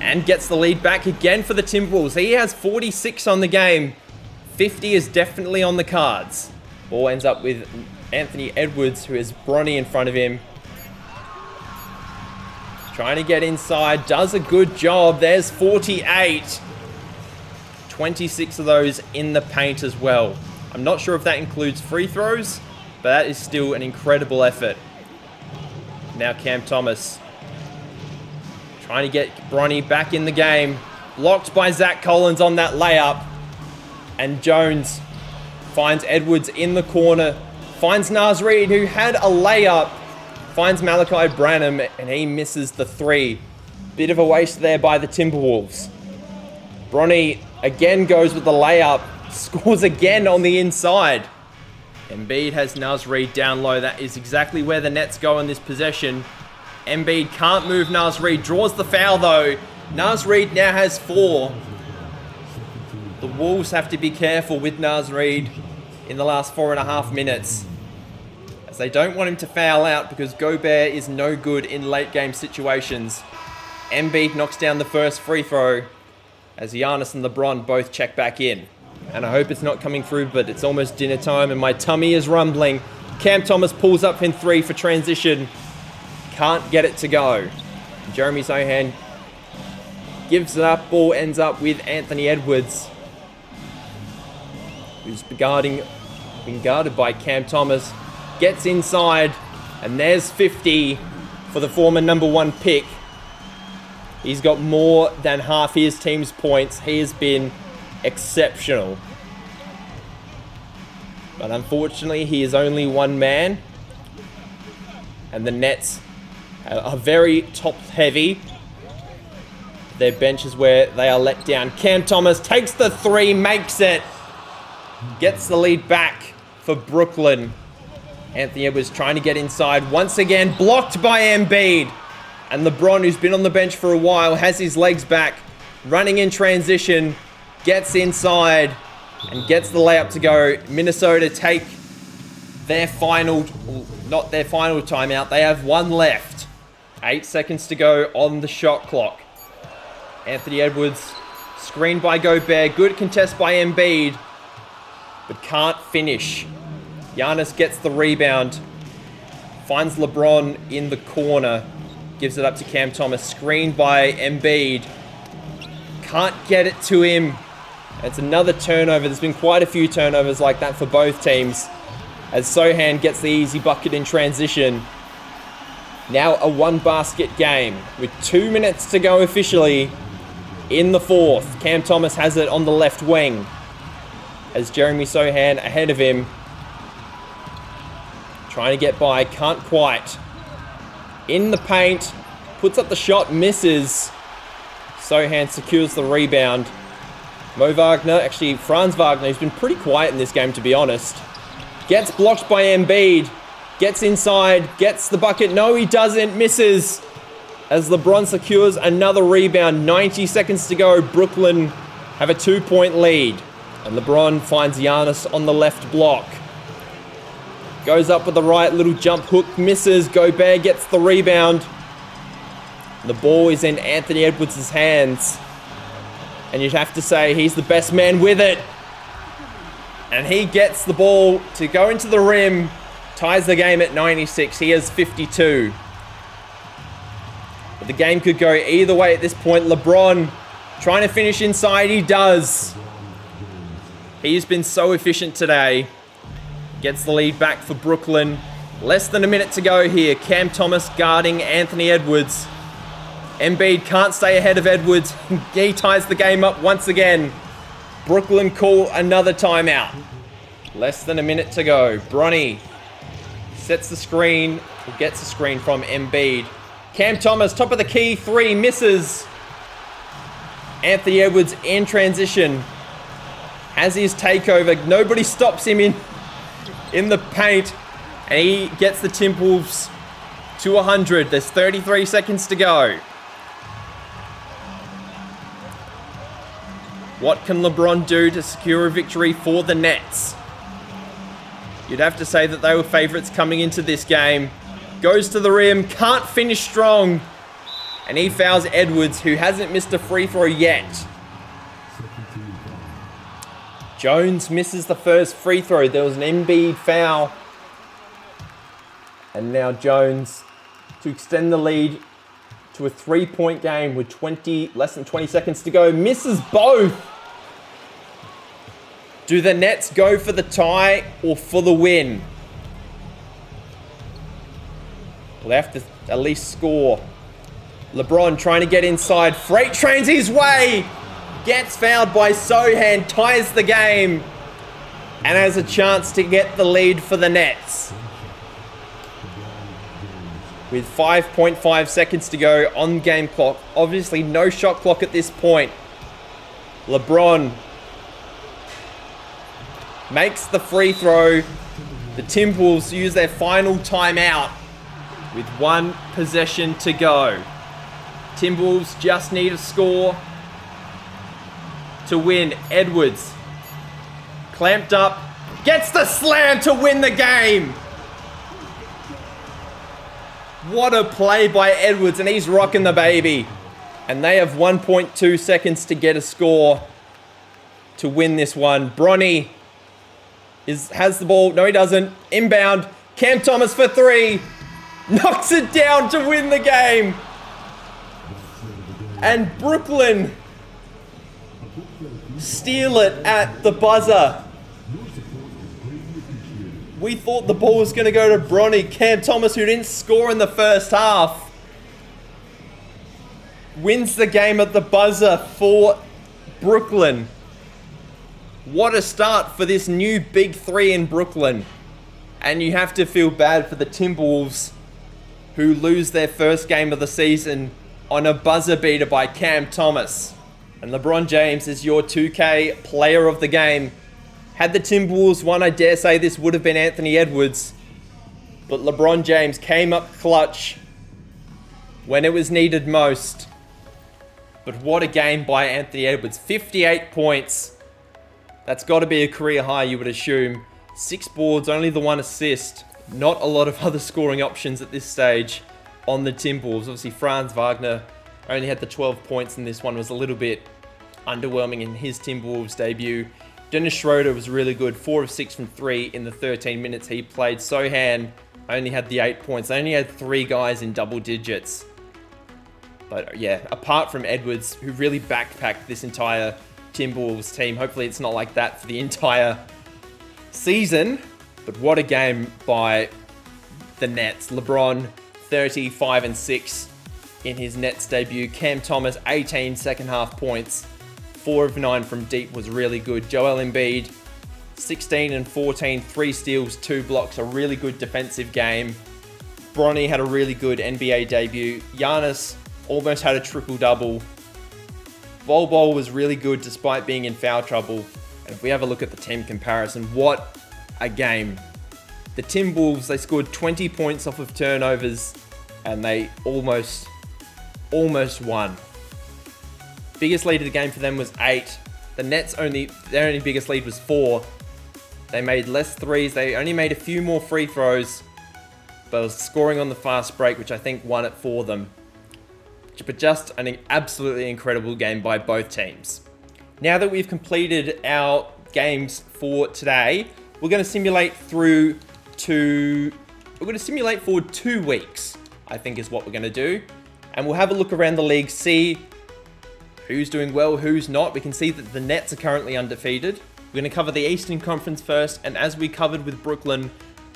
And gets the lead back again for the Timberwolves. He has 46 on the game. 50 is definitely on the cards. Ball ends up with Anthony Edwards, who has Bronny in front of him. Trying to get inside. Does a good job. There's 48. 26 of those in the paint as well. I'm not sure if that includes free throws, but that is still an incredible effort. Now Cam Thomas trying to get Bronny back in the game. Blocked by Zach Collins on that layup. And Jones finds Edwards in the corner. Finds Naz Reid, who had a layup. Finds Malachi Branham, and he misses the three. Bit of a waste there by the Timberwolves. Bronny again goes with the layup. Scores again on the inside. Embiid has Naz Reid down low. That is exactly where the Nets go in this possession. Embiid can't move Naz Reid. Draws the foul though. Naz Reid now has 4. The Wolves have to be careful with Naz Reid in the last 4.5 minutes, as they don't want him to foul out because Gobert is no good in late game situations. Embiid knocks down the first free throw as Giannis and LeBron both check back in. And I hope it's not coming through, but it's almost dinner time and my tummy is rumbling. Cam Thomas pulls up in 3 for transition. Can't get it to go. Jeremy Sohan gives it up. Ball ends up with Anthony Edwards, who's being guarded by Cam Thomas. Gets inside, and there's 50 for the former #1 pick. He's got more than half his team's points. He has been exceptional. But unfortunately, he is only one man. And the Nets are very top-heavy. Their bench is where they are let down. Cam Thomas takes the 3, makes it. Gets the lead back for Brooklyn. Anthony Edwards trying to get inside. Once again, blocked by Embiid. And LeBron, who's been on the bench for a while, has his legs back. Running in transition. Gets inside. And gets the layup to go. Minnesota take their final, not their final timeout. They have 1 left. 8 seconds to go on the shot clock. Anthony Edwards, screened by Gobert. Good contest by Embiid, but can't finish. Giannis gets the rebound. Finds LeBron in the corner. Gives it up to Cam Thomas. Screened by Embiid. Can't get it to him. It's another turnover. There's been quite a few turnovers like that for both teams, as Sohan gets the easy bucket in transition. Now a 1-basket game with 2 minutes to go officially in the 4th. Cam Thomas has it on the left wing as Jeremy Sohan ahead of him. Trying to get by, can't quite. In the paint, puts up the shot, misses. Sohan secures the rebound. Franz Wagner, who's been pretty quiet in this game to be honest. Gets blocked by Embiid. Gets inside, gets the bucket. No, he doesn't. Misses as LeBron secures another rebound. 90 seconds to go. Brooklyn have a 2-point lead. And LeBron finds Giannis on the left block. Goes up with the right little jump hook. Misses. Gobert gets the rebound. The ball is in Anthony Edwards' hands. And you'd have to say he's the best man with it. And he gets the ball to go into the rim. Ties the game at 96. He has 52. But the game could go either way at this point. LeBron trying to finish inside. He does. He's been so efficient today. Gets the lead back for Brooklyn. Less than a minute to go here. Cam Thomas guarding Anthony Edwards. Embiid can't stay ahead of Edwards. He ties the game up once again. Brooklyn call another timeout. Less than a minute to go. Bronny Sets the screen, or gets the screen from Embiid. Cam Thomas, top of the key, 3, misses. Anthony Edwards in transition. Has his takeover. Nobody stops him in the paint. And he gets the Timberwolves to 100. There's 33 seconds to go. What can LeBron do to secure a victory for the Nets? You'd have to say that they were favorites coming into this game. Goes to the rim, can't finish strong. And he fouls Edwards, who hasn't missed a free throw yet. Jones misses the first free throw. There was an Embiid foul. And now Jones, to extend the lead to a 3-point game with less than 20 seconds to go, misses both. Do the Nets go for the tie or for the win? Well, they have to at least score. LeBron trying to get inside. Freight trains his way. Gets fouled by Sohan. Ties the game. And has a chance to get the lead for the Nets. With 5.5 seconds to go on game clock. Obviously no shot clock at this point. LeBron makes the free throw. The Timberwolves use their final timeout with 1 possession to go. Timberwolves just need a score to win. Edwards, clamped up, gets the slam to win the game. What a play by Edwards, and he's rocking the baby. And they have 1.2 seconds to get a score to win this one. Bronny has the ball. No, he doesn't. Inbound. Cam Thomas for 3. Knocks it down to win the game. And Brooklyn steal it at the buzzer. We thought the ball was going to go to Bronny. Cam Thomas, who didn't score in the first half, wins the game at the buzzer for Brooklyn. What a start for this new big 3 in Brooklyn. And you have to feel bad for the Timberwolves, who lose their first game of the season on a buzzer beater by Cam Thomas. And LeBron James is your 2K player of the game. Had the Timberwolves won, I dare say this would have been Anthony Edwards. But LeBron James came up clutch when it was needed most. But what a game by Anthony Edwards. 58 points. That's got to be a career high, you would assume. 6 boards, only the 1 assist. Not a lot of other scoring options at this stage on the Timberwolves. Obviously, Franz Wagner only had the 12 points, and this one was a little bit underwhelming in his Timberwolves debut. Dennis Schroeder was really good, 4 of 6 from 3 in the 13 minutes he played. Sohan only had the 8 points. They only had 3 guys in double digits. But yeah, apart from Edwards, who really backpacked this entire Timberwolves team. Hopefully it's not like that for the entire season. But what a game by the Nets. LeBron, 35 and 6 in his Nets debut. Cam Thomas, 18 second half points. 4 of 9 from deep was really good. Joel Embiid, 16 and 14, 3 steals, 2 blocks, a really good defensive game. Bronny had a really good NBA debut. Giannis almost had a triple-double. Bol Bol was really good despite being in foul trouble. And if we have a look at the team comparison, what a game. The Timberwolves, they scored 20 points off of turnovers and they almost won. Biggest lead of the game for them was 8. The Nets their only biggest lead was 4. They made less threes. They only made a few more free throws, but was scoring on the fast break, which I think won it for them. But just an absolutely incredible game by both teams. Now that we've completed our games for today, we're going to simulate for 2 weeks, I think is what we're going to do. And we'll have a look around the league, see who's doing well, who's not. We can see that the Nets are currently undefeated. We're going to cover the Eastern Conference first, and as we covered with Brooklyn,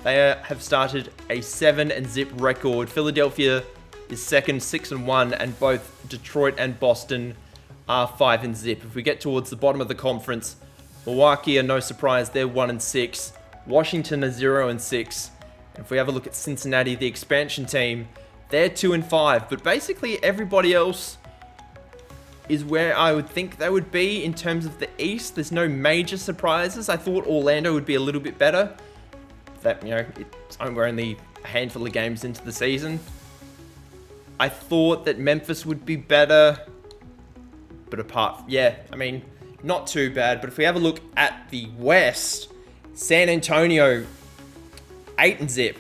they have started a 7-0 record. Philadelphia is second, 6-1, and both Detroit and Boston are 5-0. If we get towards the bottom of the conference, Milwaukee are no surprise, they're 1-6. Washington are 0-6, If we have a look at Cincinnati, the expansion team, they're 2-5, but basically everybody else is where I would think they would be in terms of the East. There's no major surprises. I thought Orlando would be a little bit better. That, we're only a handful of games into the season. I thought that Memphis would be better, but not too bad. But if we have a look at the West, San Antonio, 8-0.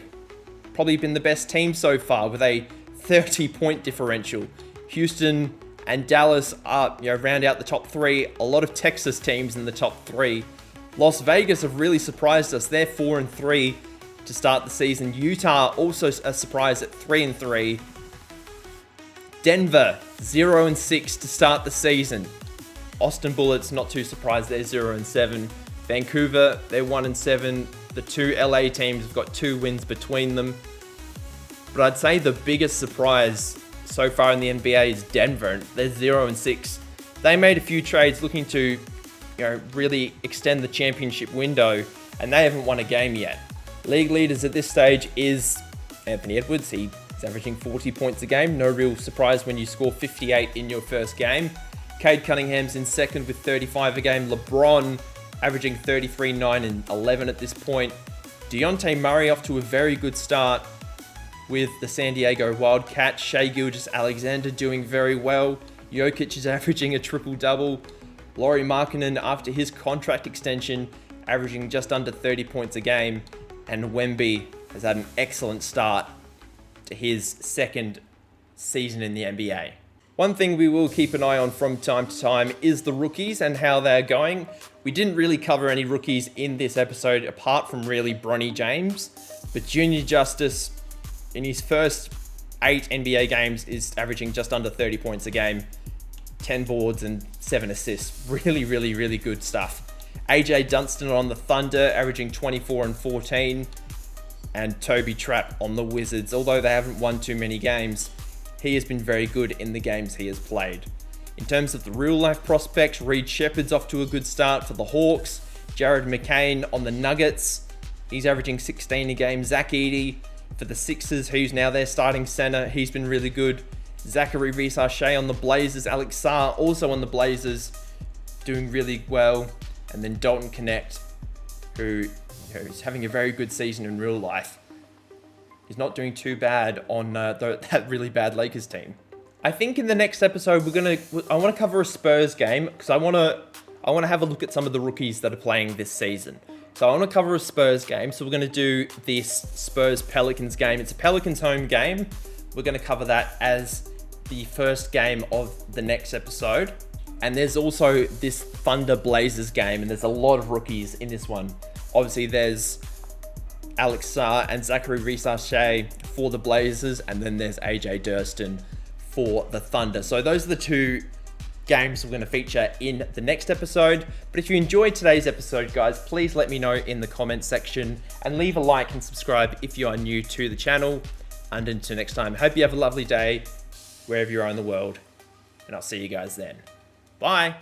Probably been the best team so far with a 30-point differential. Houston and Dallas are, round out the top 3. A lot of Texas teams in the top 3. Las Vegas have really surprised us. They're 4-3 to start the season. Utah also a surprise at 3-3. Denver 0-6 to start the season. Austin Bullets not too surprised. They're 0-7. Vancouver, they're 1-7. The 2 LA teams have got 2 wins between them. But I'd say the biggest surprise so far in the NBA is Denver. They're 0-6. They made a few trades looking to, really extend the championship window, and they haven't won a game yet. League leaders at this stage is Anthony Edwards. He's averaging 40 points a game. No real surprise when you score 58 in your first game. Cade Cunningham's in second with 35 a game. LeBron averaging 33, 9, and 11 at this point. Dejounte Murray off to a very good start with the San Diego Wildcats. Shai Gilgeous-Alexander doing very well. Jokic is averaging a triple-double. Lauri Markkanen, after his contract extension, averaging just under 30 points a game. And Wemby has had an excellent start to his second season in the NBA. One thing we will keep an eye on from time to time is the rookies and how they're going. We didn't really cover any rookies in this episode apart from really Bronny James, but Junior Justice in his first 8 NBA games is averaging just under 30 points a game, 10 boards and 7 assists. Really, really, really good stuff. AJ Dunston on the Thunder averaging 24 and 14, and Toby Trapp on the Wizards. Although they haven't won too many games, he has been very good in the games he has played. In terms of the real-life prospects, Reed Shepherd's off to a good start for the Hawks. Jared McCain on the Nuggets. He's averaging 16 a game. Zach Edey for the Sixers, who's now their starting center. He's been really good. Zachary Reese-Shea on the Blazers. Alex Sarr also on the Blazers, doing really well. And then Dalton Connect, who is having a very good season in real life. He's not doing too bad on that really bad Lakers team. I think in the next episode I want to cover a Spurs game because I want to have a look at some of the rookies that are playing this season. So I want to cover a Spurs game. So we're going to do this Spurs Pelicans game. It's a Pelicans home game. We're going to cover that as the first game of the next episode. And there's also this Thunder Blazers game, and there's a lot of rookies in this one. Obviously, there's Alex Sarr and Zachary Reese-Shea for the Blazers, and then there's AJ Durston for the Thunder. So those are the 2 games we're going to feature in the next episode. But if you enjoyed today's episode, guys, please let me know in the comments section and leave a like and subscribe if you are new to the channel. And until next time, hope you have a lovely day wherever you are in the world, and I'll see you guys then. Bye.